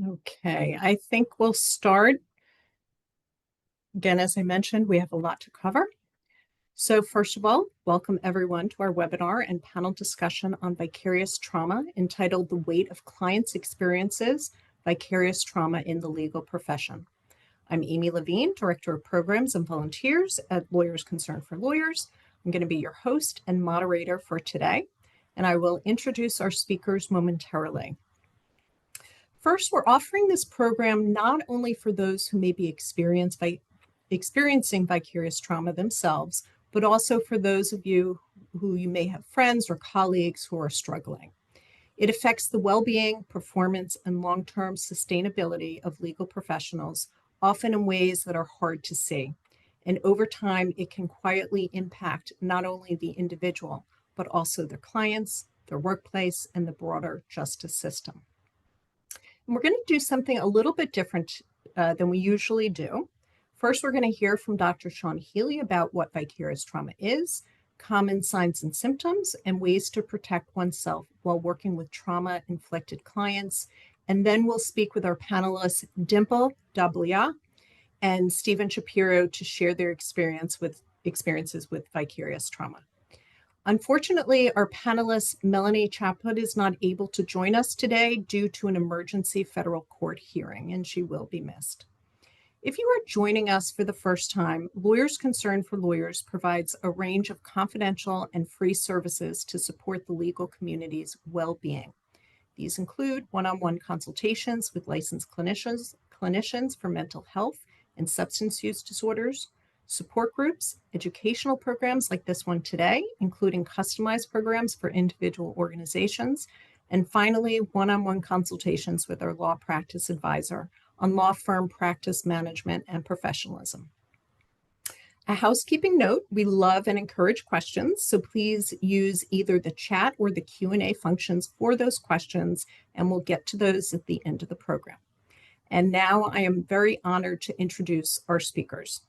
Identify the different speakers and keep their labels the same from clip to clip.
Speaker 1: Okay, I think we'll start. Again, as I mentioned, we have a lot to cover. So first of all, welcome everyone to our webinar and panel discussion on vicarious trauma entitled The Weight of Clients' Experiences, Vicarious Trauma in the Legal Profession. I'm Amy Levine, Director of Programs and Volunteers at Lawyers Concerned for Lawyers. I'm going to be your host and moderator for today, and I will introduce our speakers momentarily. First, we're offering this program not only for those who may be experiencing vicarious trauma themselves, but also for those of you who you may have friends or colleagues who are struggling. It affects the well-being, performance, and long-term sustainability of legal professionals, often in ways that are hard to see. And over time, it can quietly impact not only the individual, but also their clients, their workplace, and the broader justice system. And we're going to do something a little bit different than we usually do. First, we're going to hear from Dr. Shawn Healy about what vicarious trauma is, common signs and symptoms, and ways to protect oneself while working with trauma-inflicted clients. And then we'll speak with our panelists, Dimple Dhabalia and Stephen Shapiro, to share their experiences with vicarious trauma. Unfortunately, our panelist, Melanie Chaput, is not able to join us today due to an emergency federal court hearing, and she will be missed. If you are joining us for the first time, Lawyers Concerned for Lawyers provides a range of confidential and free services to support the legal community's well-being. These include one-on-one consultations with licensed clinicians for mental health and substance use disorders, support groups, educational programs like this one today, including customized programs for individual organizations, and finally, one-on-one consultations with our law practice advisor on law firm practice management and professionalism. A housekeeping note, we love and encourage questions, so please use either the chat or the Q&A functions for those questions, and we'll get to those at the end of the program. And now I am very honored to introduce our speakers.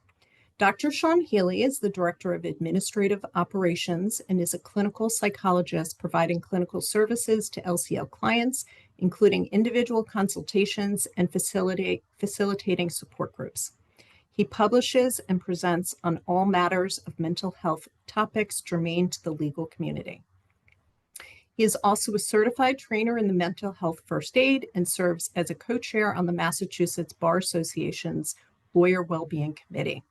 Speaker 1: Dr. Shawn Healy is the Director of Administrative Operations and is a clinical psychologist providing clinical services to LCL clients, including individual consultations and facilitating support groups. He publishes and presents on all matters of mental health topics germane to the legal community. He is also a certified trainer in the mental health first aid and serves as a co-chair on the Massachusetts Bar Association's Lawyer Wellbeing Committee.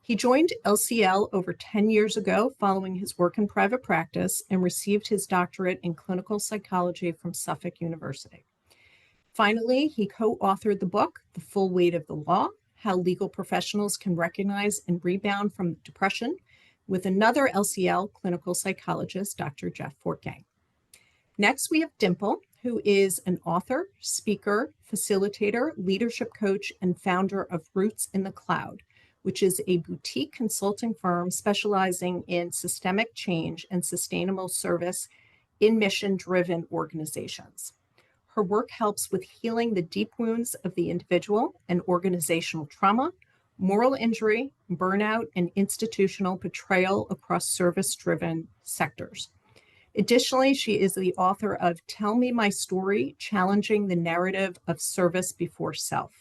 Speaker 1: He joined LCL over 10 years ago following his work in private practice and received his doctorate in clinical psychology from Suffolk University. Finally, he co-authored the book, The Full Weight of the Law, How Legal Professionals Can Recognize and Rebound from Depression, with another LCL clinical psychologist, Dr. Jeff Fortgang. Next, we have Dimple, who is an author, speaker, facilitator, leadership coach, and founder of Roots in the Cloud, which is a boutique consulting firm specializing in systemic change and sustainable service in mission-driven organizations. Her work helps with healing the deep wounds of the individual and organizational trauma, moral injury, burnout, and institutional betrayal across service-driven sectors. Additionally, she is the author of Tell Me My Story, Challenging the Narrative of Service Before Self.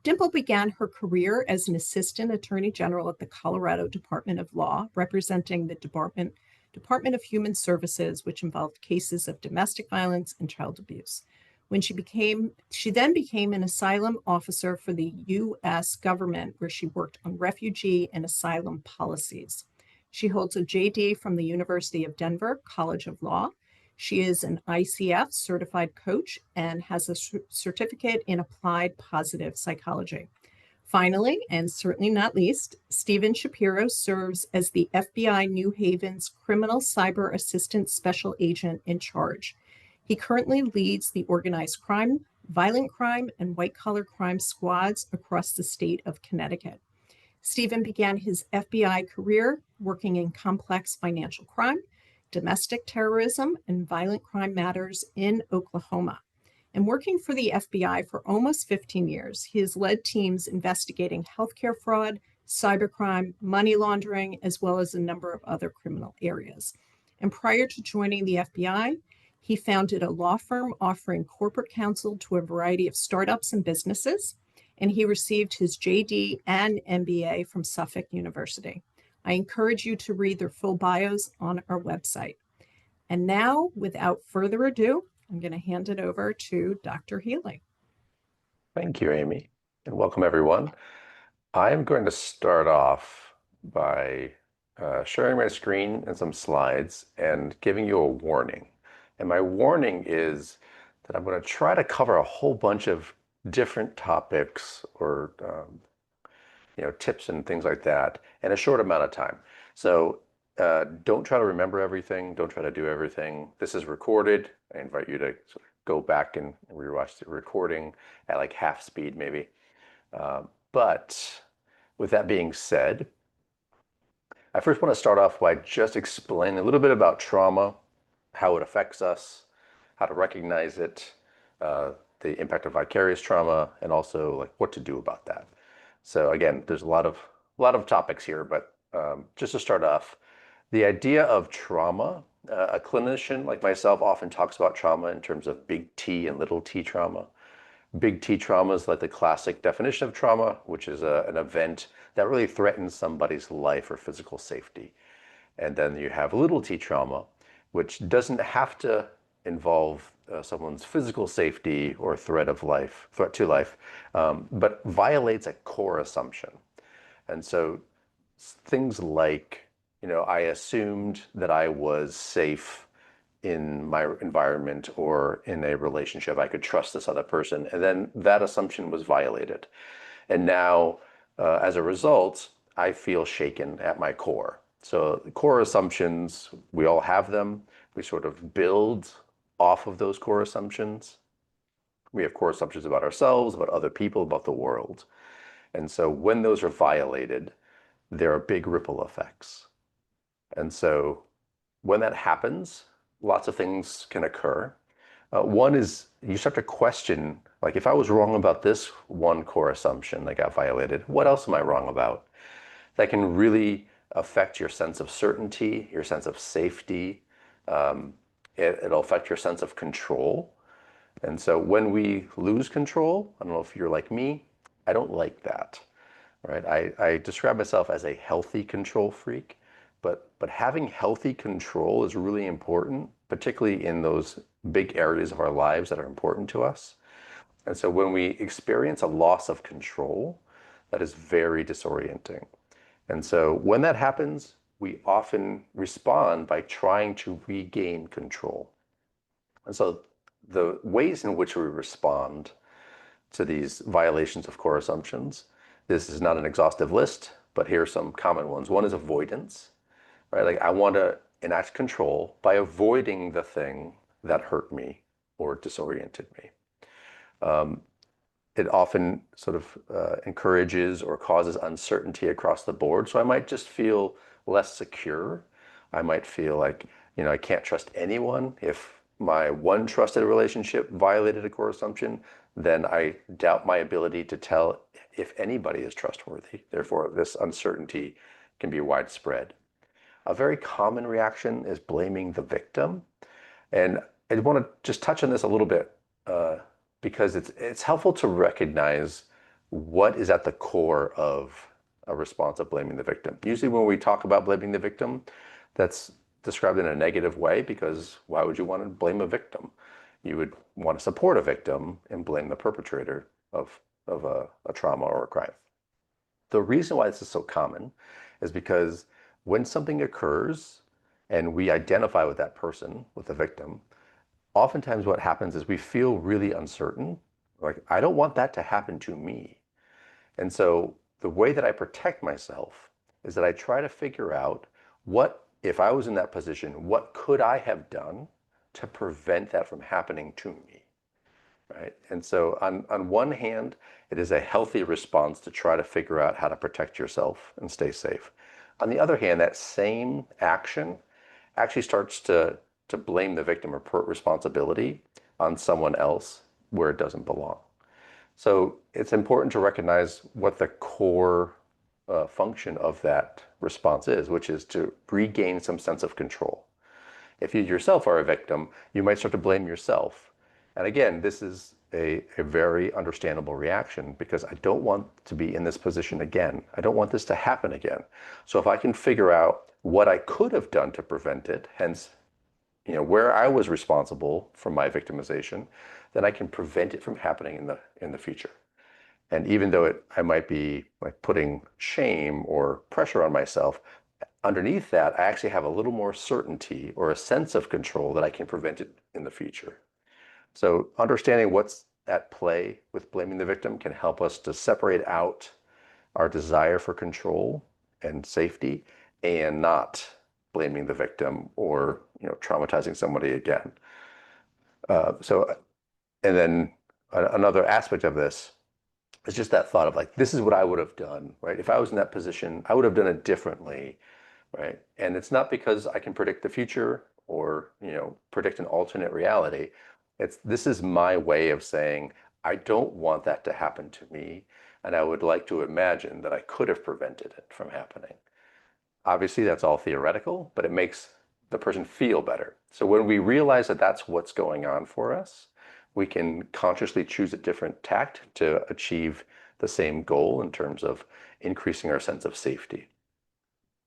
Speaker 1: Dimple began her career as an assistant attorney general at the Colorado Department of Law, representing the Department of Human Services, which involved cases of domestic violence and child abuse. She then became an asylum officer for the U.S. government, where she worked on refugee and asylum policies. She holds a J.D. from the University of Denver College of Law. She is an ICF certified coach and has a certificate in applied positive psychology. Finally, and certainly not least, Stephen Shapiro serves as the FBI New Haven's Criminal Cyber Assistant Special Agent in charge. He currently leads the organized crime, violent crime, and white-collar crime squads across the state of Connecticut. Stephen began his FBI career working in complex financial crime, domestic terrorism, and violent crime matters in Oklahoma. And working for the FBI for almost 15 years, he has led teams investigating healthcare fraud, cybercrime, money laundering, as well as a number of other criminal areas. And prior to joining the FBI, He founded a law firm offering corporate counsel to a variety of startups and businesses, and he received his JD and MBA from Suffolk University. I encourage you to read their full bios on our website. And now, without further ado, I'm going to hand it over to Dr. Healy.
Speaker 2: Thank you, Amy, and welcome everyone. I'm going to start off by sharing my screen and some slides and giving you a warning. And my warning is that I'm going to try to cover a whole bunch of different topics or tips and things like that in a short amount of time. So don't try to remember everything. Don't try to do everything. This is recorded. I invite you to go back and rewatch the recording at like half speed maybe. But with that being said, I first want to start off by just explaining a little bit about trauma, how it affects us, how to recognize it, the impact of vicarious trauma, and also like what to do about that. So again, there's a lot of topics here, but just to start off, the idea of trauma, a clinician like myself often talks about trauma in terms of big T and little t trauma. Big T trauma is like the classic definition of trauma, which is an event that really threatens somebody's life or physical safety. And then you have little t trauma, which doesn't have to involve someone's physical safety or threat to life, but violates a core assumption. And so things like, I assumed that I was safe in my environment or in a relationship. I could trust this other person. And then that assumption was violated. And now, as a result, I feel shaken at my core. So core assumptions, we all have them. We sort of build off of those core assumptions. We have core assumptions about ourselves, about other people, about the world. And so when those are violated, there are big ripple effects. And so when that happens, lots of things can occur. One is you start to question, like if I was wrong about this one core assumption that got violated, what else am I wrong about? That can really affect your sense of certainty, your sense of safety. It'll affect your sense of control. And so when we lose control, I don't know if you're like me, I don't like that, right? I describe myself as a healthy control freak, but having healthy control is really important, particularly in those big areas of our lives that are important to us. And so when we experience a loss of control, that is very disorienting. And so when that happens, we often respond by trying to regain control. And so the ways in which we respond to these violations of core assumptions, this is not an exhaustive list, but here are some common ones. One is avoidance, right? Like I want to enact control by avoiding the thing that hurt me or disoriented me. It often sort of encourages or causes uncertainty across the board. So I might just feel less secure. I might feel like, I can't trust anyone. If my one trusted relationship violated a core assumption, then I doubt my ability to tell if anybody is trustworthy. Therefore, this uncertainty can be widespread. A very common reaction is blaming the victim. And I want to just touch on this a little bit because it's helpful to recognize what is at the core of a response of blaming the victim. Usually when we talk about blaming the victim, that's described in a negative way because why would you want to blame a victim? You would want to support a victim and blame the perpetrator of a trauma or a crime. The reason why this is so common is because when something occurs and we identify with that person, with the victim, oftentimes what happens is we feel really uncertain. Like, I don't want that to happen to me. And so the way that I protect myself is that I try to figure out what, if I was in that position, what could I have done to prevent that from happening to me, right? And so on one hand, it is a healthy response to try to figure out how to protect yourself and stay safe. On the other hand, that same action actually starts to blame the victim or put responsibility on someone else where it doesn't belong. So it's important to recognize what the core function of that response is, which is to regain some sense of control. If you yourself are a victim, you might start to blame yourself. And again, this is a very understandable reaction because I don't want to be in this position again. I don't want this to happen again. So if I can figure out what I could have done to prevent it, hence, where I was responsible for my victimization, then I can prevent it from happening in the future. And even though I might be like putting shame or pressure on myself, underneath that, I actually have a little more certainty or a sense of control that I can prevent it in the future. So understanding what's at play with blaming the victim can help us to separate out our desire for control and safety and not blaming the victim or traumatizing somebody again. And then another aspect of this is just that thought of like, this is what I would have done, right? If I was in that position, I would have done it differently, right? And it's not because I can predict the future or, predict an alternate reality. This is my way of saying, I don't want that to happen to me. And I would like to imagine that I could have prevented it from happening. Obviously, that's all theoretical, but it makes the person feel better. So when we realize that that's what's going on for us, we can consciously choose a different tact to achieve the same goal in terms of increasing our sense of safety.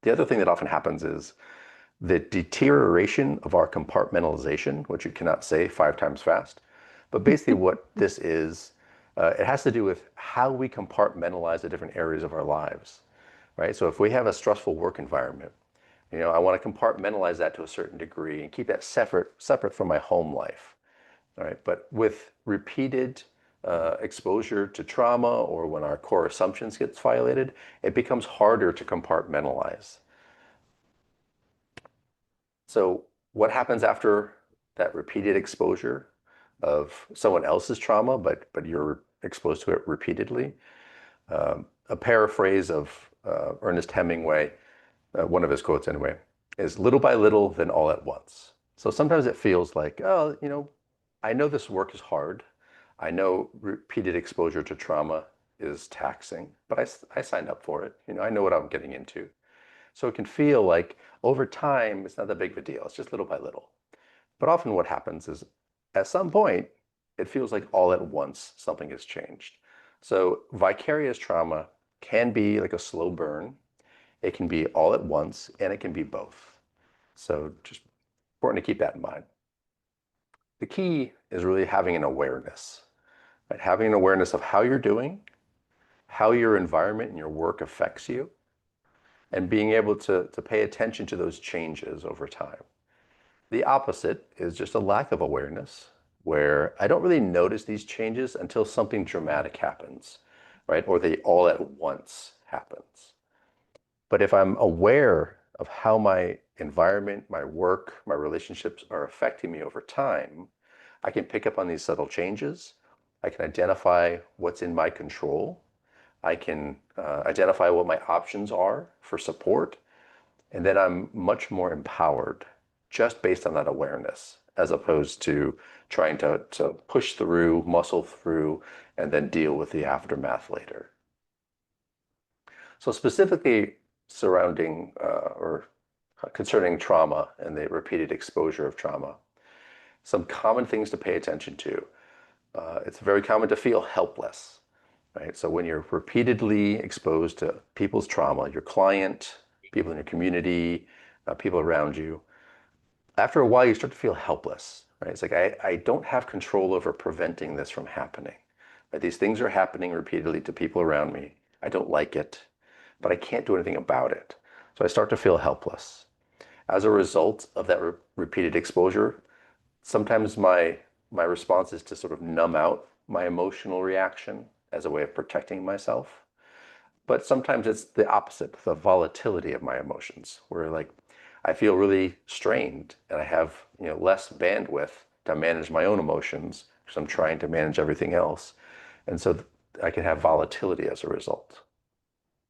Speaker 2: The other thing that often happens is the deterioration of our compartmentalization, which you cannot say 5 times fast. But basically what this is, it has to do with how we compartmentalize the different areas of our lives, right? So if we have a stressful work environment, I want to compartmentalize that to a certain degree and keep that separate from my home life, all right? But with repeated exposure to trauma or when our core assumptions gets violated, it becomes harder to compartmentalize. So what happens after that repeated exposure of someone else's trauma, but you're exposed to it repeatedly? A paraphrase of Ernest Hemingway, one of his quotes anyway, is little by little, then all at once. So sometimes it feels like, oh, I know this work is hard. I know repeated exposure to trauma is taxing, but I signed up for it. I know what I'm getting into. So it can feel like over time, it's not that big of a deal. It's just little by little. But often what happens is at some point, it feels like all at once something has changed. So vicarious trauma can be like a slow burn. It can be all at once, and it can be both. So just important to keep that in mind. The key is really having an awareness, right? Having an awareness of how you're doing, how your environment and your work affects you, and being able to pay attention to those changes over time. The opposite is just a lack of awareness, where I don't really notice these changes until something dramatic happens, right? Or they all at once happens. But if I'm aware of how my environment, my work, my relationships are affecting me over time, I can pick up on these subtle changes. I can identify what's in my control. I can identify what my options are for support. And then I'm much more empowered just based on that awareness, as opposed to trying to push through, muscle through, and then deal with the aftermath later. So specifically surrounding or concerning trauma and the repeated exposure of trauma, some common things to pay attention to. It's very common to feel helpless, right? So when you're repeatedly exposed to people's trauma, your client, people in your community, people around you, after a while you start to feel helpless, right? It's like, I don't have control over preventing this from happening. Right? These things are happening repeatedly to people around me. I don't like it, but I can't do anything about it. So I start to feel helpless. As a result of that repeated exposure, sometimes my response is to sort of numb out my emotional reaction as a way of protecting myself. But sometimes it's the opposite, the volatility of my emotions, where like I feel really strained and I have less bandwidth to manage my own emotions because I'm trying to manage everything else. And so I can have volatility as a result.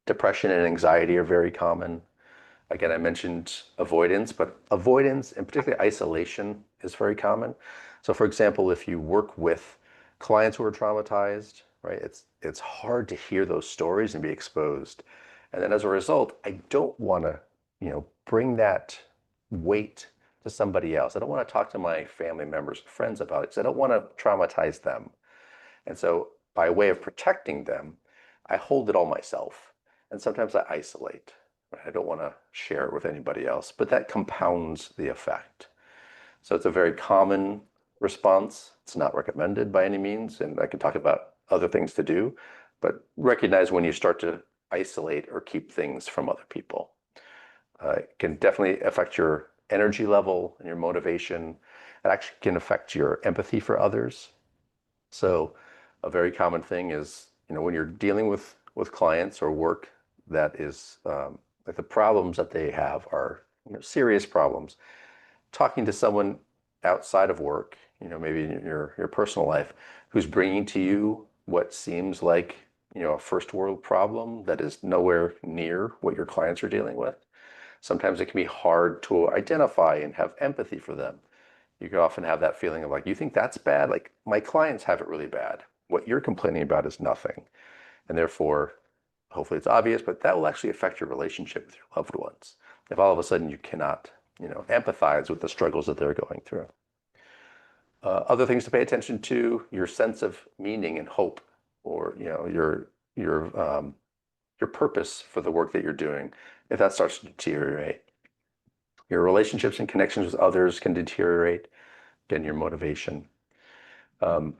Speaker 2: Depression and anxiety are very common. Again, I mentioned avoidance, but avoidance and particularly isolation is very common. So for example, if you work with clients who are traumatized, right, it's hard to hear those stories and be exposed. And then as a result, I don't want to, bring that weight to somebody else. I don't want to talk to my family members, friends about it because I don't want to traumatize them. And so by way of protecting them, I hold it all myself. And sometimes I isolate. I don't want to share it with anybody else, but that compounds the effect. So it's a very common response. It's not recommended by any means, and I can talk about other things to do, but recognize when you start to isolate or keep things from other people. It can definitely affect your energy level and your motivation. It actually can affect your empathy for others. So a very common thing is, when you're dealing with clients or work that is like the problems that they have are serious problems. Talking to someone outside of work, maybe in your personal life, who's bringing to you what seems like a first world problem that is nowhere near what your clients are dealing with. Sometimes it can be hard to identify and have empathy for them. You can often have that feeling of like, you think that's bad? Like, my clients have it really bad. What you're complaining about is nothing. And therefore, hopefully it's obvious, but that will actually affect your relationship with your loved ones. If all of a sudden you cannot, empathize with the struggles that they're going through. Other things to pay attention to: your sense of meaning and hope, or your purpose for the work that you're doing. If that starts to deteriorate, your relationships and connections with others can deteriorate. Again, your motivation. Again,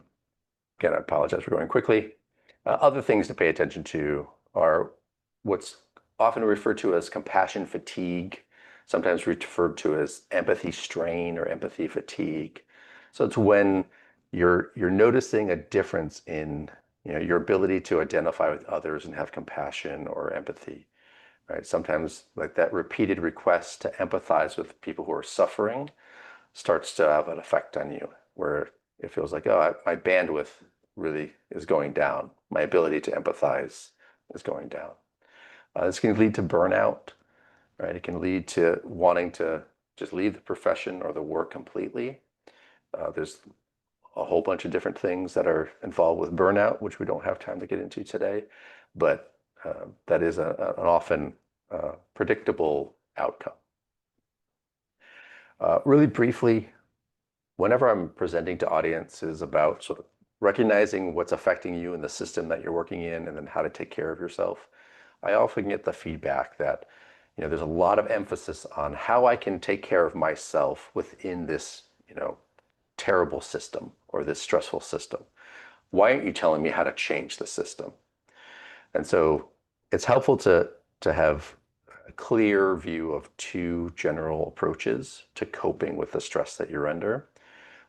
Speaker 2: I apologize for going quickly. Other things to pay attention to are what's often referred to as compassion fatigue, sometimes referred to as empathy strain or empathy fatigue. So it's when you're noticing a difference in your ability to identify with others and have compassion or empathy, right? Sometimes like that repeated request to empathize with people who are suffering starts to have an effect on you, where it feels like, oh, my bandwidth really is going down. My ability to empathize is going down. This can lead to burnout, right? It can lead to wanting to just leave the profession or the work completely. There's a whole bunch of different things that are involved with burnout, which we don't have time to get into today, but that is an often predictable outcome. Really briefly, whenever I'm presenting to audiences about sort of recognizing what's affecting you in the system that you're working in and then how to take care of yourself, I often get the feedback that there's a lot of emphasis on how I can take care of myself within this terrible system or this stressful system. Why aren't you telling me how to change the system? And so it's helpful to have a clear view of two general approaches to coping with the stress that you're under.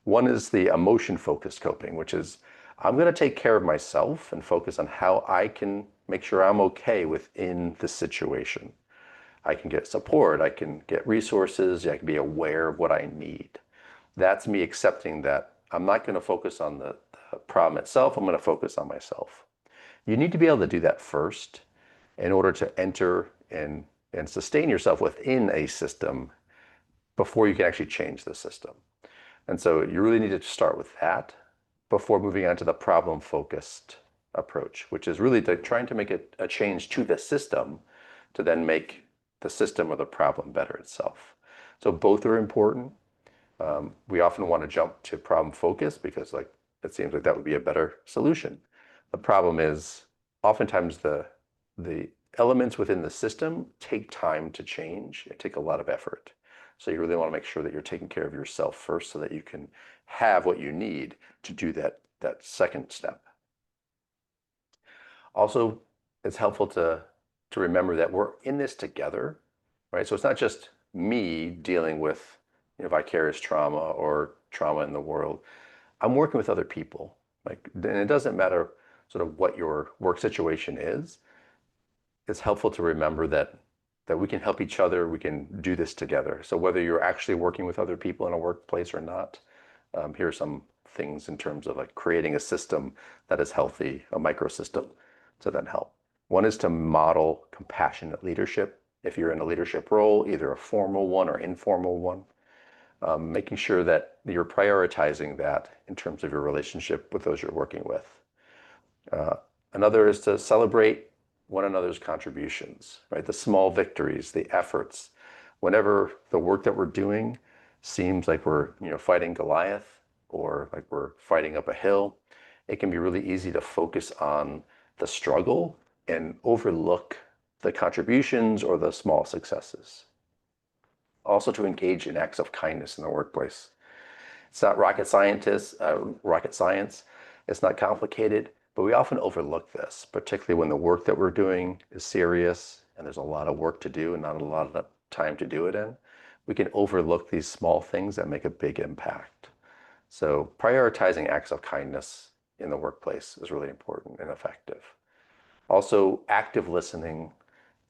Speaker 2: One is the emotion-focused coping, which is, I'm going to take care of myself and focus on how I can make sure I'm okay within the situation. I can get support, I can get resources, I can be aware of what I need. That's me accepting that I'm not going to focus on the problem itself, I'm going to focus on myself. You need to be able to do that first in order to enter and sustain yourself within a system before you can actually change the system. And so you really need to start with that before moving on to the problem-focused approach, which is really trying to make a change to the system to then make the system or the problem better itself. So both are important. We often want to jump to problem-focused because it seems like that would be a better solution. The problem is oftentimes the elements within the system take time to change. It takes a lot of effort. So you really want to make sure that you're taking care of yourself first so that you can have what you need to do that second step. Also, it's helpful to remember that we're in this together, right? So it's not just me dealing with vicarious trauma or trauma in the world. I'm working with other people. And it doesn't matter sort of what your work situation is. It's helpful to remember that we can help each other, we can do this together. So whether you're actually working with other people in a workplace or not, here are some things in terms of creating a system that is healthy, a microsystem to then help. One is to model compassionate leadership. If you're in a leadership role, either a formal one or informal one, making sure that you're prioritizing that in terms of your relationship with those you're working with. Another is to celebrate one another's contributions, right? The small victories, the efforts. Whenever the work that we're doing seems like we're, fighting Goliath or like we're fighting up a hill, it can be really easy to focus on the struggle and overlook the contributions or the small successes. Also to engage in acts of kindness in the workplace. It's not rocket science. It's not complicated, but we often overlook this, particularly when the work that we're doing is serious and there's a lot of work to do and not a lot of time to do it in. We can overlook these small things that make a big impact. So prioritizing acts of kindness in the workplace is really important and effective. Also, active listening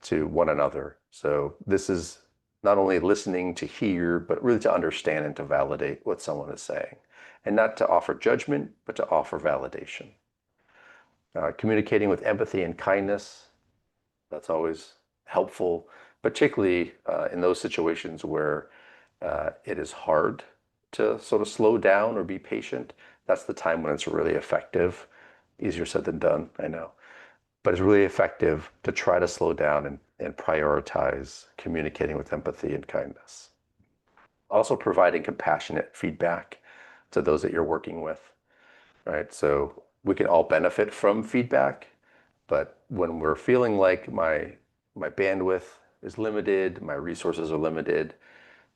Speaker 2: to one another. So this is not only listening to hear, but really to understand and to validate what someone is saying. And not to offer judgment, but to offer validation. Communicating with empathy and kindness, that's always helpful, particularly in those situations where it is hard to sort of slow down or be patient. That's the time when it's really effective. Easier said than done, I know. But it's really effective to try to slow down and prioritize communicating with empathy and kindness. Also providing compassionate feedback to those that you're working with, right? So we can all benefit from feedback, but when we're feeling like my bandwidth is limited, my resources are limited,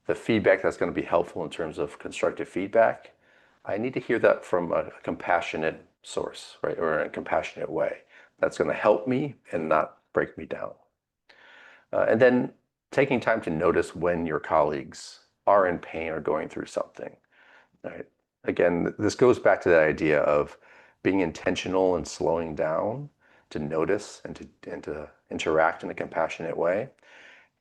Speaker 2: the feedback that's going to be helpful in terms of constructive feedback, I need to hear that from a compassionate source, right? Or in a compassionate way. That's going to help me and not break me down. And then taking time to notice when your colleagues are in pain or going through something, right? Again, this goes back to that idea of being intentional and slowing down to notice and to interact in a compassionate way.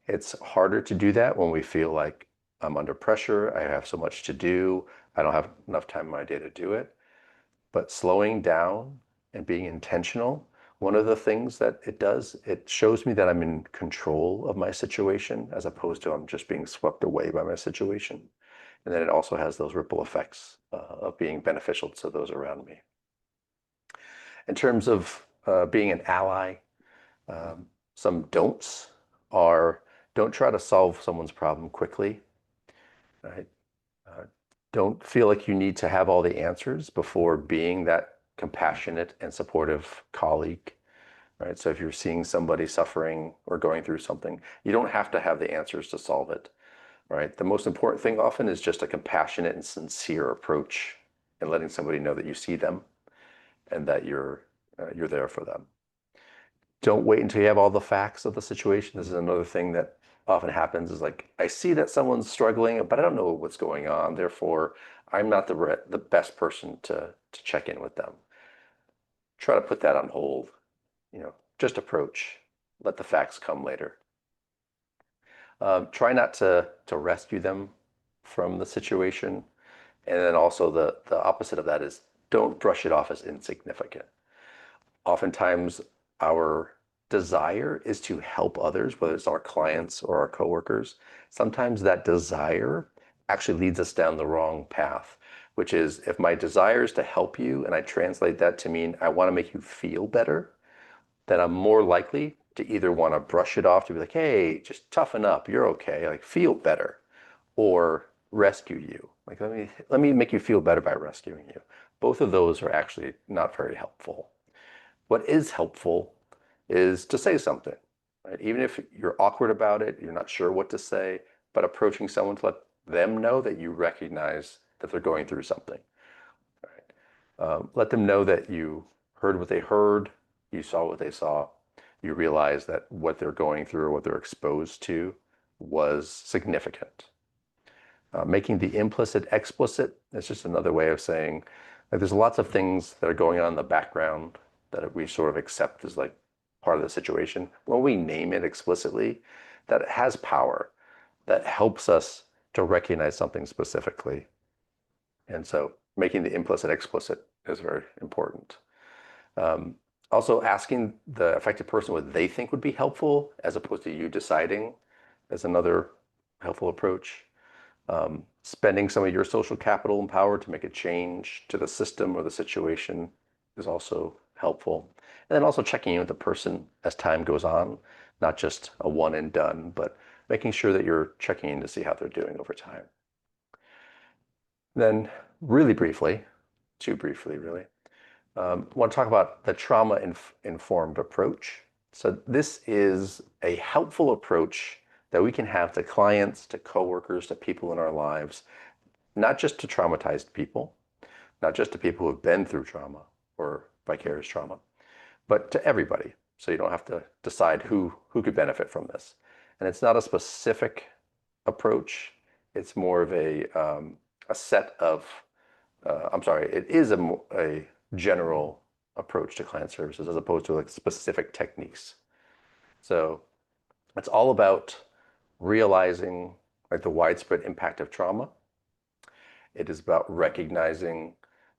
Speaker 2: It's harder to do that when we feel like I'm under pressure, I have so much to do, I don't have enough time in my day to do it. But slowing down and being intentional, one of the things that it does, it shows me that I'm in control of my situation as opposed to I'm just being swept away by my situation. And then it also has those ripple effects of being beneficial to those around me. In terms of being an ally, some don'ts are don't try to solve someone's problem quickly, right? Don't feel like you need to have all the answers before being that compassionate and supportive colleague, right? So if you're seeing somebody suffering or going through something, you don't have to have the answers to solve it, right? The most important thing often is just a compassionate and sincere approach and letting somebody know that you see them and that you're there for them. Don't wait until you have all the facts of the situation. This is another thing that often happens is like, I see that someone's struggling, but I don't know what's going on. Therefore, I'm not the best person to check in with them. Try to put that on hold, just approach, let the facts come later. Try not to rescue them from the situation. And then also the opposite of that is don't brush it off as insignificant. Oftentimes our desire is to help others, whether it's our clients or our coworkers. Sometimes that desire actually leads us down the wrong path, which is if my desire is to help you and I translate that to mean I want to make you feel better, then I'm more likely to either want to brush it off to be like, hey, just toughen up, you're okay, like feel better, or rescue you. Like let me make you feel better by rescuing you. Both of those are actually not very helpful. What is helpful is to say something, right? Even if you're awkward about it, you're not sure what to say, but approaching someone to let them know that you recognize that they're going through something, right? Let them know that you heard what they heard, you saw what they saw, you realize that what they're going through or what they're exposed to was significant. Making the implicit explicit is just another way of saying, like, there's lots of things that are going on in the background that we sort of accept as like part of the situation. When we name it explicitly, that has power, that helps us to recognize something specifically. And so making the implicit explicit is very important. Also asking the affected person what they think would be helpful as opposed to you deciding is another helpful approach. Spending some of your social capital and power to make a change to the system or the situation is also helpful. And then also checking in with the person as time goes on, not just a one and done, but making sure that you're checking in to see how they're doing over time. Then really briefly, too briefly really, I want to talk about the trauma-informed approach. So this is a helpful approach that we can have to clients, to coworkers, to people in our lives, not just to traumatized people, not just to people who have been through trauma or vicarious trauma, but to everybody. So you don't have to decide who could benefit from this. And it's not a specific approach. It's more of a set of, I'm sorry, it is a general approach to client services as opposed to like specific techniques. So it's all about realizing like the widespread impact of trauma. It is about recognizing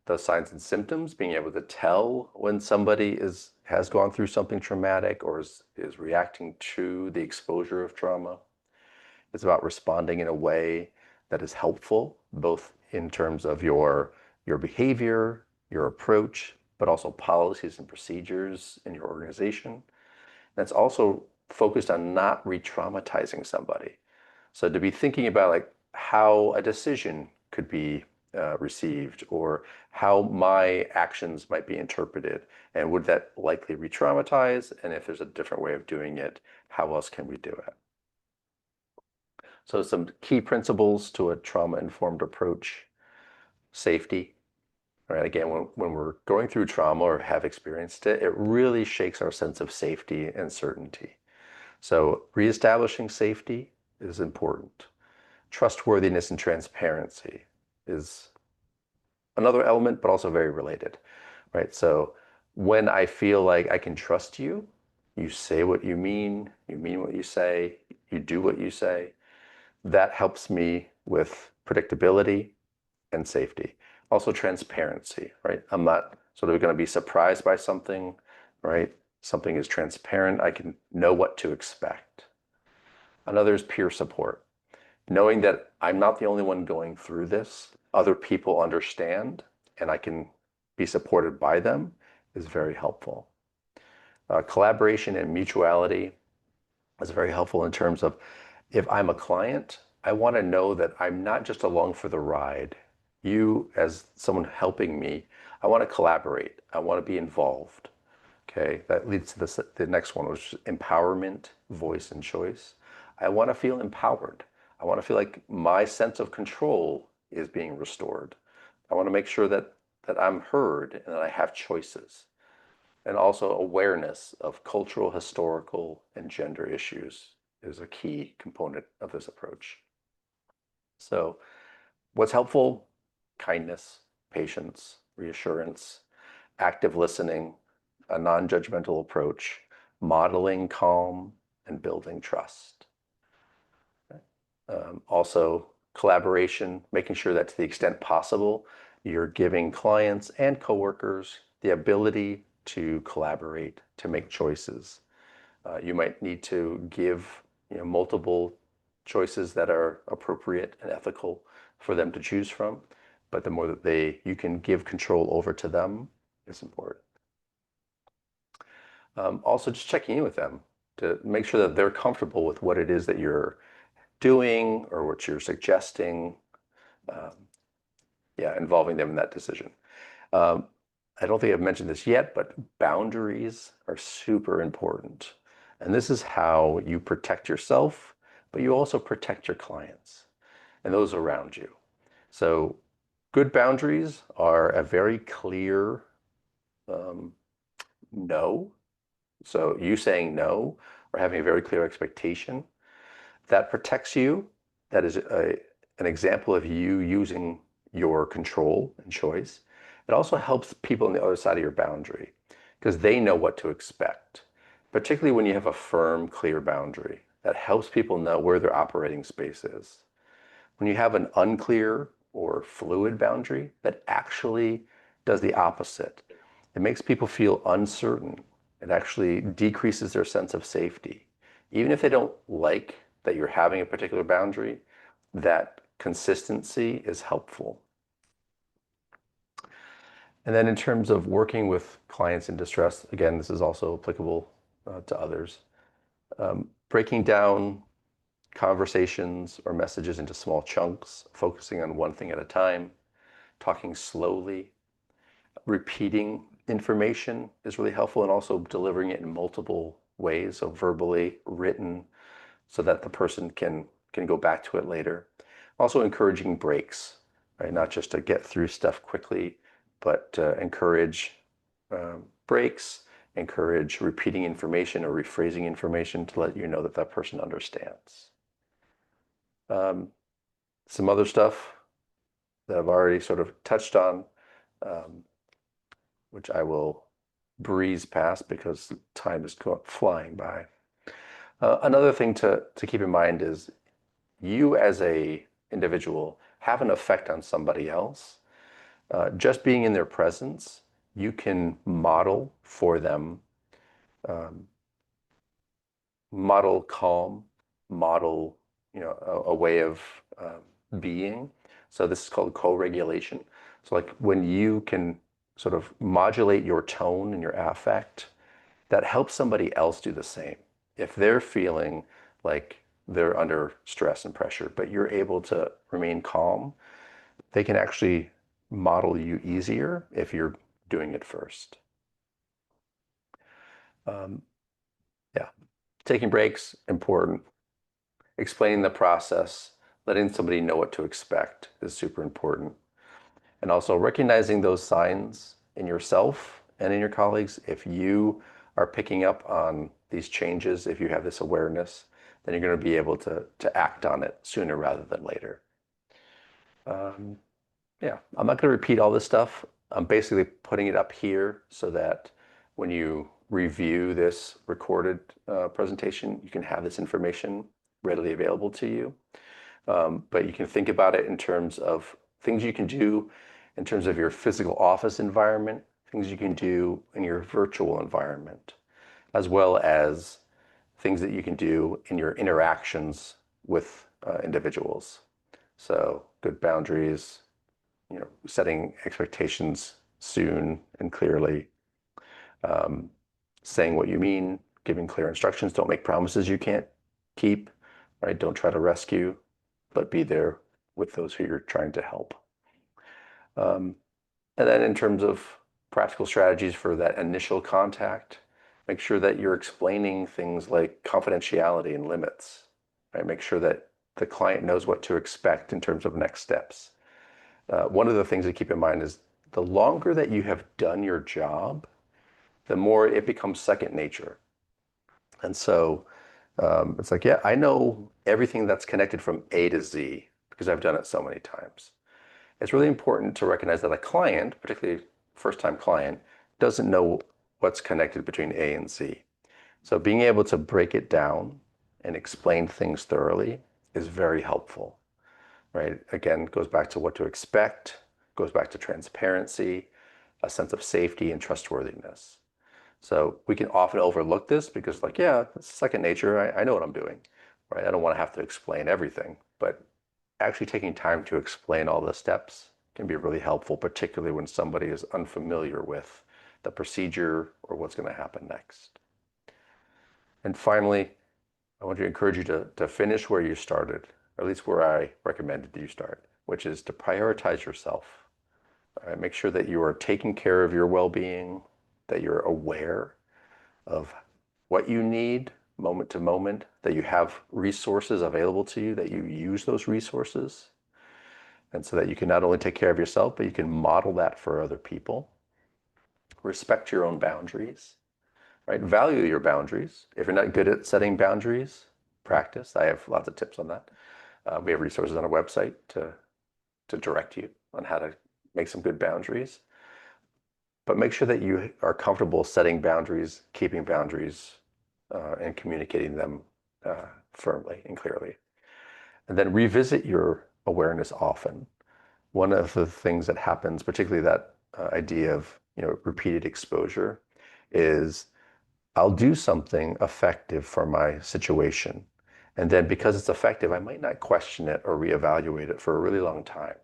Speaker 2: the signs and symptoms, being able to tell when somebody has gone through something traumatic or is reacting to the exposure of trauma. It's about responding in a way that is helpful, both in terms of your behavior, your approach, but also policies and procedures in your organization. And it's also focused on not re-traumatizing somebody. So to be thinking about like how a decision could be received or how my actions might be interpreted, and would that likely re-traumatize? And if there's a different way of doing it, how else can we do it? So some key principles to a trauma-informed approach: safety. Right? Again, when we're going through trauma or have experienced it, it really shakes our sense of safety and certainty. So reestablishing safety is important. Trustworthiness and transparency is another element, but also very related, right? So when I feel like I can trust you, you say what you mean what you say, you do what you say, that helps me with predictability and safety. Also transparency, right? I'm not sort of going to be surprised by something, right? Something is transparent. I can know what to expect. Another is peer support. Knowing that I'm not the only one going through this, other people understand, and I can be supported by them is very helpful. Collaboration and mutuality is very helpful in terms of if I'm a client, I want to know that I'm not just along for the ride. You, as someone helping me, I want to collaborate. I want to be involved. Okay, that leads to the next one, which is empowerment, voice, and choice. I want to feel empowered. I want to feel like my sense of control is being restored. I want to make sure that I'm heard and that I have choices. And also awareness of cultural, historical, and gender issues is a key component of this approach. So what's helpful? Kindness, patience, reassurance, active listening, a non-judgmental approach, modeling calm, and building trust. Also, collaboration, making sure that to the extent possible, you're giving clients and coworkers the ability to collaborate, to make choices. You might need to give multiple choices that are appropriate and ethical for them to choose from, but the more that you can give control over to them is important. Also, just checking in with them to make sure that they're comfortable with what it is that you're doing or what you're suggesting. Yeah, involving them in that decision. I don't think I've mentioned this yet, but boundaries are super important. And this is how you protect yourself, but you also protect your clients and those around you. So good boundaries are a very clear no. So you saying no or having a very clear expectation, that protects you. That is an example of you using your control and choice. It also helps people on the other side of your boundary because they know what to expect, particularly when you have a firm, clear boundary. That helps people know where their operating space is. When you have an unclear or fluid boundary, that actually does the opposite. It makes people feel uncertain. It actually decreases their sense of safety. Even if they don't like that you're having a particular boundary, that consistency is helpful. And then in terms of working with clients in distress, again, this is also applicable to others. Breaking down conversations or messages into small chunks, focusing on one thing at a time. talking slowly, repeating information is really helpful, and also delivering it in multiple ways, so verbally, written, so that the person can go back to it later. Also encouraging breaks, right? Not just to get through stuff quickly, but encourage breaks, encourage repeating information or rephrasing information to let you know that that person understands. Some other stuff that I've already sort of touched on, which I will breeze past because time is flying by. Another thing to keep in mind is you as a individual have an effect on somebody else. Just being in their presence, you can model for them, model calm, model a way of being. So this is called co-regulation. So like when you can sort of modulate your tone and your affect, that helps somebody else do the same. If they're feeling like they're under stress and pressure, but you're able to remain calm, they can actually model you easier if you're doing it first. Yeah, taking breaks, important. Explaining the process, letting somebody know what to expect is super important. And also recognizing those signs in yourself and in your colleagues. If you are picking up on these changes, if you have this awareness, then you're going to be able to act on it sooner rather than later. Yeah, I'm not going to repeat all this stuff. I'm basically putting it up here so that when you review this recorded presentation, you can have this information readily available to you. But you can think about it in terms of things you can do in terms of your physical office environment, things you can do in your virtual environment, as well as things that you can do in your interactions with individuals. So good boundaries, setting expectations soon and clearly, saying what you mean, giving clear instructions. Don't make promises you can't keep, right? Don't try to rescue, but be there with those who you're trying to help. And then in terms of practical strategies for that initial contact, make sure that you're explaining things like confidentiality and limits, right? Make sure that the client knows what to expect in terms of next steps. One of the things to keep in mind is the longer that you have done your job, the more it becomes second nature. And so it's like, yeah, I know everything that's connected from A to Z because I've done it so many times. It's really important to recognize that a client, particularly first-time client, doesn't know what's connected between A and Z. So being able to break it down and explain things thoroughly is very helpful, right? Again, goes back to what to expect, goes back to transparency, a sense of safety and trustworthiness. So we can often overlook this because like, yeah, it's second nature. I know what I'm doing, right? I don't want to have to explain everything, but actually taking time to explain all the steps can be really helpful, particularly when somebody is unfamiliar with the procedure or what's going to happen next. And finally, I want to encourage you to finish where you started, or at least where I recommended you start, which is to prioritize yourself. Right? Make sure that you are taking care of your well-being, that you're aware of what you need moment to moment, that you have resources available to you, that you use those resources, and so that you can not only take care of yourself, but you can model that for other people. Respect your own boundaries, right? Value your boundaries. If you're not good at setting boundaries, practice. I have lots of tips on that. We have resources on our website to direct you on how to make some good boundaries. But make sure that you are comfortable setting boundaries, keeping boundaries, and communicating them firmly and clearly. And then revisit your awareness often. One of the things that happens, particularly that idea of repeated exposure, is I'll do something effective for my situation. And then because it's effective, I might not question it or reevaluate it for a really long time.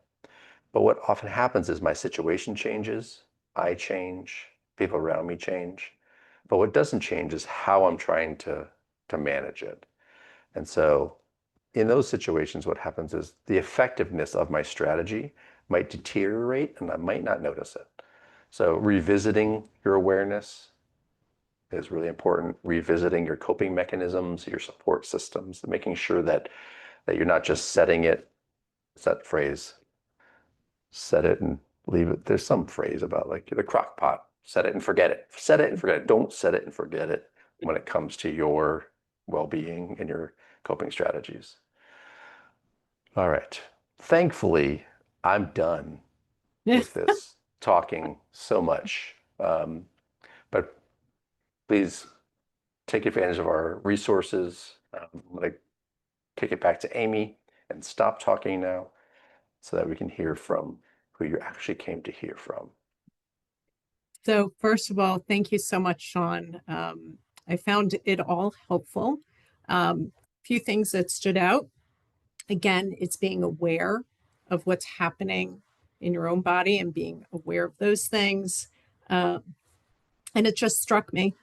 Speaker 2: But what often happens is my situation changes, I change, people around me change. But what doesn't change is how I'm trying to manage it. And so in those situations, what happens is the effectiveness of my strategy might deteriorate and I might not notice it. So revisiting your awareness is really important. Revisiting your coping mechanisms, your support systems, making sure that you're not just setting it, it's that phrase, set it and leave it. There's some phrase about like the crock pot, set it and forget it. Set it and forget it. Don't set it and forget it when it comes to your well-being and your coping strategies. All right. Thankfully, I'm done with this talking so much. But please take advantage of our resources. I'm going to kick it back to Amy and stop talking now so that we can hear from who you actually came to hear from.
Speaker 1: So first of all, thank you so much, Shawn. I found it all helpful. A few things that stood out. Again, it's being aware of what's happening in your own body and being aware of those things. And it just struck me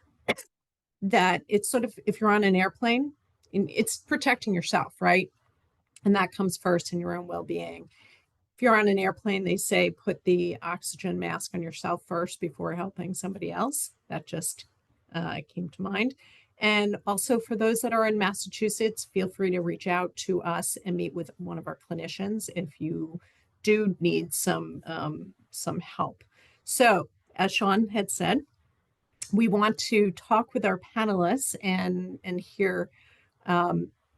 Speaker 1: that it's sort of, if you're on an airplane, it's protecting yourself, right? And that comes first in your own well-being. If you're on an airplane, they say put the oxygen mask on yourself first before helping somebody else. That just came to mind. And also for those that are in Massachusetts, feel free to reach out to us and meet with one of our clinicians if you do need some help. So as Shawn had said, we want to talk with our panelists and hear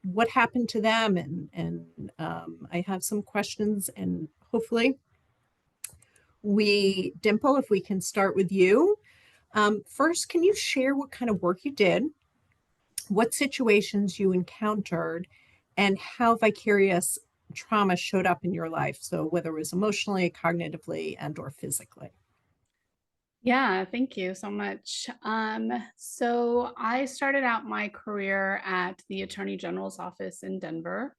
Speaker 1: what happened to them. And I have some questions, and hopefully Dimple, if we can start with you. First, can you share what kind of work you did, what situations you encountered, and how vicarious trauma showed up in your life? So whether it was emotionally, cognitively, and or physically.
Speaker 3: Yeah, thank you so much. So I started out my career at the Attorney General's office in Denver,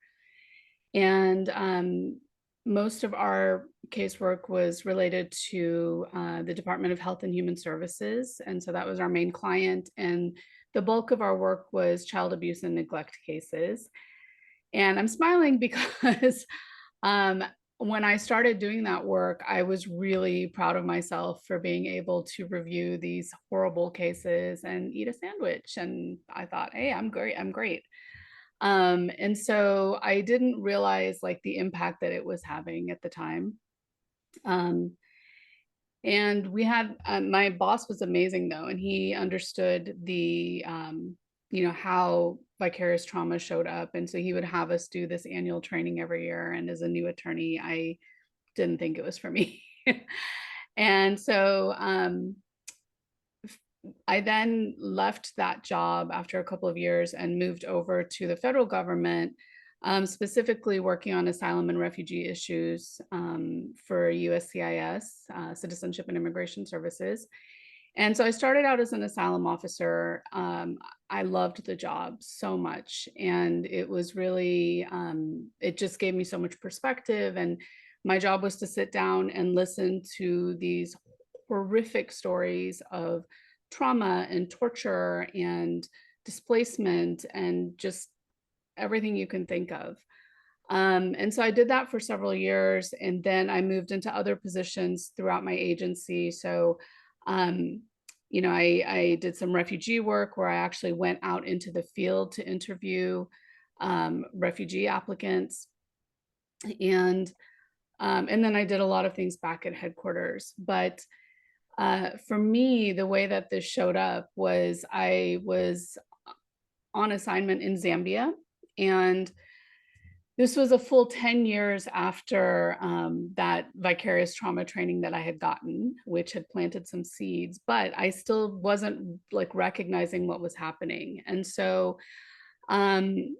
Speaker 3: and most of our casework was related to the Department of Health and Human Services, and so that was our main client, and the bulk of our work was child abuse and neglect cases. And I'm smiling because when I started doing that work, I was really proud of myself for being able to review these horrible cases and eat a sandwich. And I thought, hey, I'm great. I'm great. And so I didn't realize like the impact that it was having at the time. And we had, my boss was amazing though, and he understood the, how vicarious trauma showed up. And so he would have us do this annual training every year. And as a new attorney, I didn't think it was for me. And so I then left that job after a couple of years and moved over to the federal government, specifically working on asylum and refugee issues for USCIS, Citizenship and Immigration Services. And so I started out as an asylum officer. I loved the job so much. And it was really, it just gave me so much perspective. And my job was to sit down and listen to these horrific stories of trauma and torture and displacement and just everything you can think of. And so I did that for several years, and then I moved into other positions throughout my agency. So, I did some refugee work where I actually went out into the field to interview refugee applicants, and then I did a lot of things back at headquarters. But for me, the way that this showed up was I was on assignment in Zambia, and this was a full 10 years after that vicarious trauma training that I had gotten, which had planted some seeds, but I still wasn't like recognizing what was happening. And so by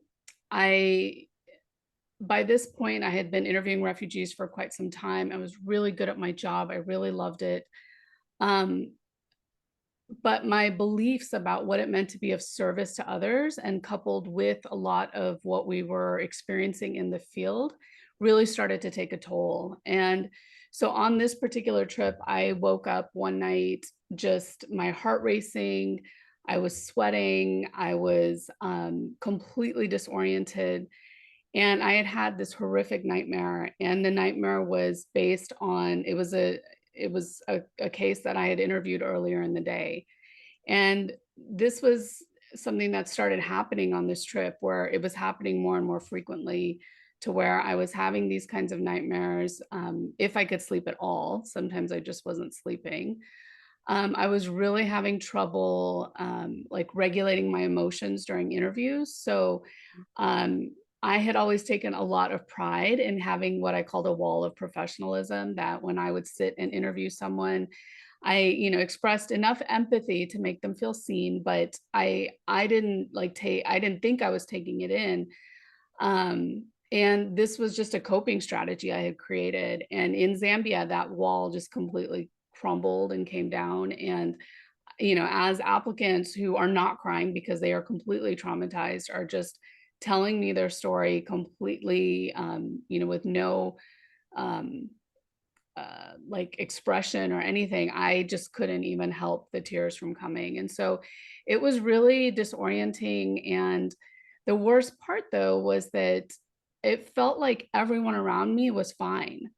Speaker 3: this point, I had been interviewing refugees for quite some time. I was really good at my job. I really loved it. But my beliefs about what it meant to be of service to others, and coupled with a lot of what we were experiencing in the field, really started to take a toll. And so on this particular trip, I woke up one night, just my heart racing, I was sweating, I was completely disoriented. And I had had this horrific nightmare, and the nightmare was based on, it was a case that I had interviewed earlier in the day. And this was something that started happening on this trip, where it was happening more and more frequently, to where I was having these kinds of nightmares, if I could sleep at all. Sometimes I just wasn't sleeping. I was really having trouble like regulating my emotions during interviews. So um, I had always taken a lot of pride in having what I called a wall of professionalism, that when I would sit and interview someone, I, expressed enough empathy to make them feel seen, but I didn't I didn't think I was taking it in. And this was just a coping strategy I had created. And in Zambia, that wall just completely crumbled and came down. And, as applicants who are not crying because they are completely traumatized are just telling me their story completely, with no um, like expression or anything, I just couldn't even help the tears from coming. And so it was really disorienting. And the worst part, though, was that it felt like everyone around me was fine.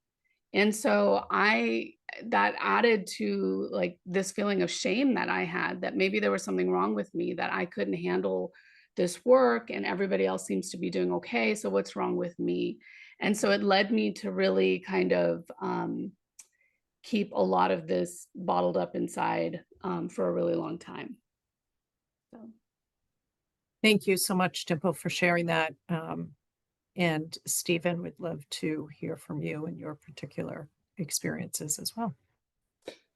Speaker 3: And so that added to like this feeling of shame that I had, that maybe there was something wrong with me, that I couldn't handle this work and everybody else seems to be doing okay. So what's wrong with me? And so it led me to really kind of keep a lot of this bottled up inside for a really long time. So.
Speaker 1: Thank you so much, Dimple, for sharing that. And Stephen, would love to hear from you and your particular experiences as well.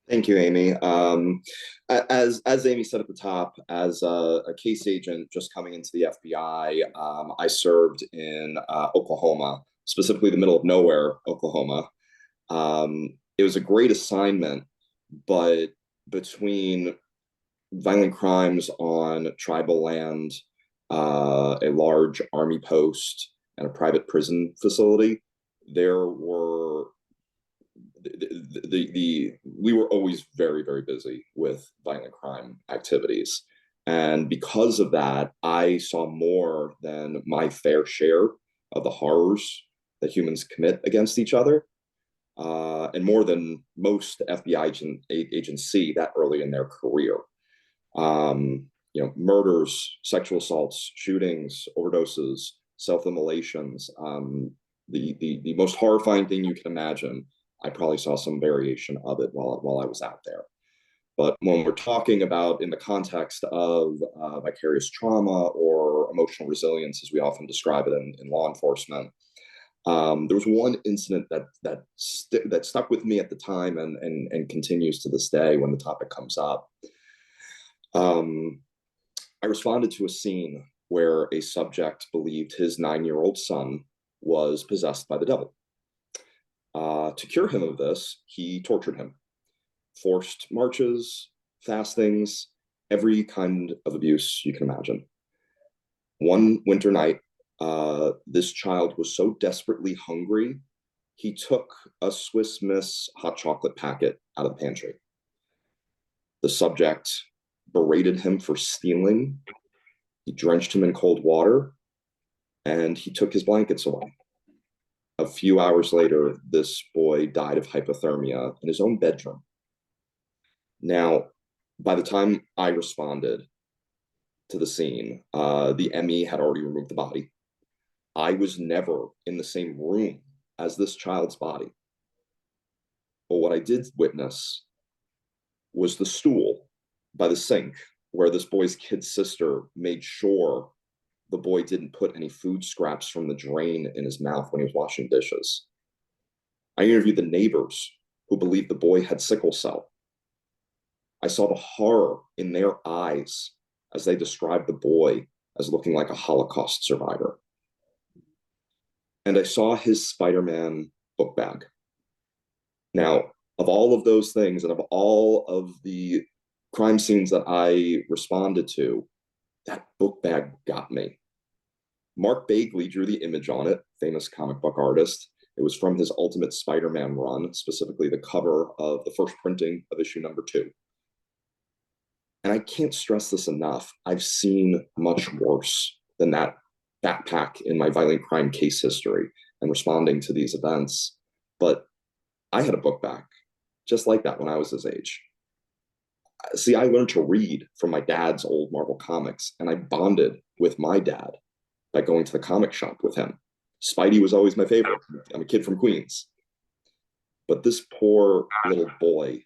Speaker 4: Thank you, Amy. As Amy said at the top, as a case agent just coming into the FBI, I served in Oklahoma, specifically the middle of nowhere, Oklahoma. It was a great assignment, but between violent crimes on tribal land, a large army post, and a private prison facility, there were we were always very, very busy with violent crime activities. And because of that, I saw more than my fair share of the horrors that humans commit against each other, and more than most FBI agents see that early in their career. Murders, sexual assaults, shootings, overdoses, self-immolations, the most horrifying thing you can imagine. I probably saw some variation of it while I was out there. But when we're talking about in the context of vicarious trauma or emotional resilience, as we often describe it in law enforcement, there was one incident that stuck with me at the time and continues to this day when the topic comes up. I responded to a scene where a subject believed his 9-year-old son was possessed by the devil. To cure him of this, he tortured him, forced marches, fastings, every kind of abuse you can imagine. One winter night, this child was so desperately hungry, he took a Swiss Miss hot chocolate packet out of the pantry. The subject berated him for stealing. He drenched him in cold water, and he took his blankets away. A few hours later, this boy died of hypothermia in his own bedroom. Now, by the time I responded to the scene, the ME had already removed the body. I was never in the same room as this child's body. But what I did witness was the stool by the sink where this boy's kid sister made sure the boy didn't put any food scraps from the drain in his mouth when he was washing dishes. I interviewed the neighbors who believed the boy had sickle cell. I saw the horror in their eyes as they described the boy as looking like a Holocaust survivor. And I saw his Spider-Man book bag. Now, of all of those things and of all of the crime scenes that I responded to, that book bag got me. Mark Bagley drew the image on it, famous comic book artist. It was from his Ultimate Spider-Man run, specifically the cover of the first printing of issue number 2. And I can't stress this enough. I've seen much worse than that backpack in my violent crime case history and responding to these events. But I had a book bag just like that when I was his age. See, I learned to read from my dad's old Marvel comics, and I bonded with my dad by going to the comic shop with him. Spidey was always my favorite. I'm a kid from Queens. But this poor little boy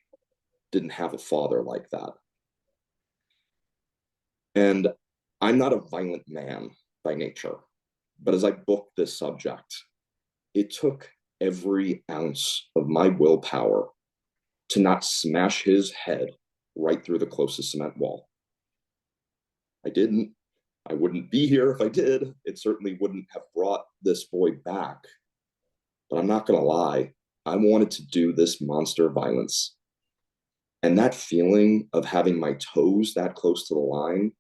Speaker 4: didn't have a father like that. And I'm not a violent man by nature. But as I booked this subject, it took every ounce of my willpower to not smash his head right through the closest cement wall. I didn't. I wouldn't be here if I did. It certainly wouldn't have brought this boy back. But I'm not going to lie. I wanted to do this monster violence. And that feeling of having my toes that close to the line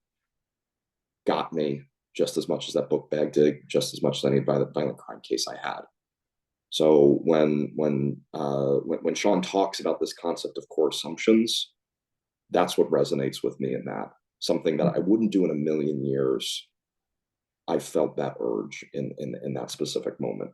Speaker 4: got me just as much as that book bag did, just as much as any violent crime case I had. So when Shawn talks about this concept of core assumptions, that's what resonates with me in that. Something that I wouldn't do in a million years. I felt that urge in that specific moment.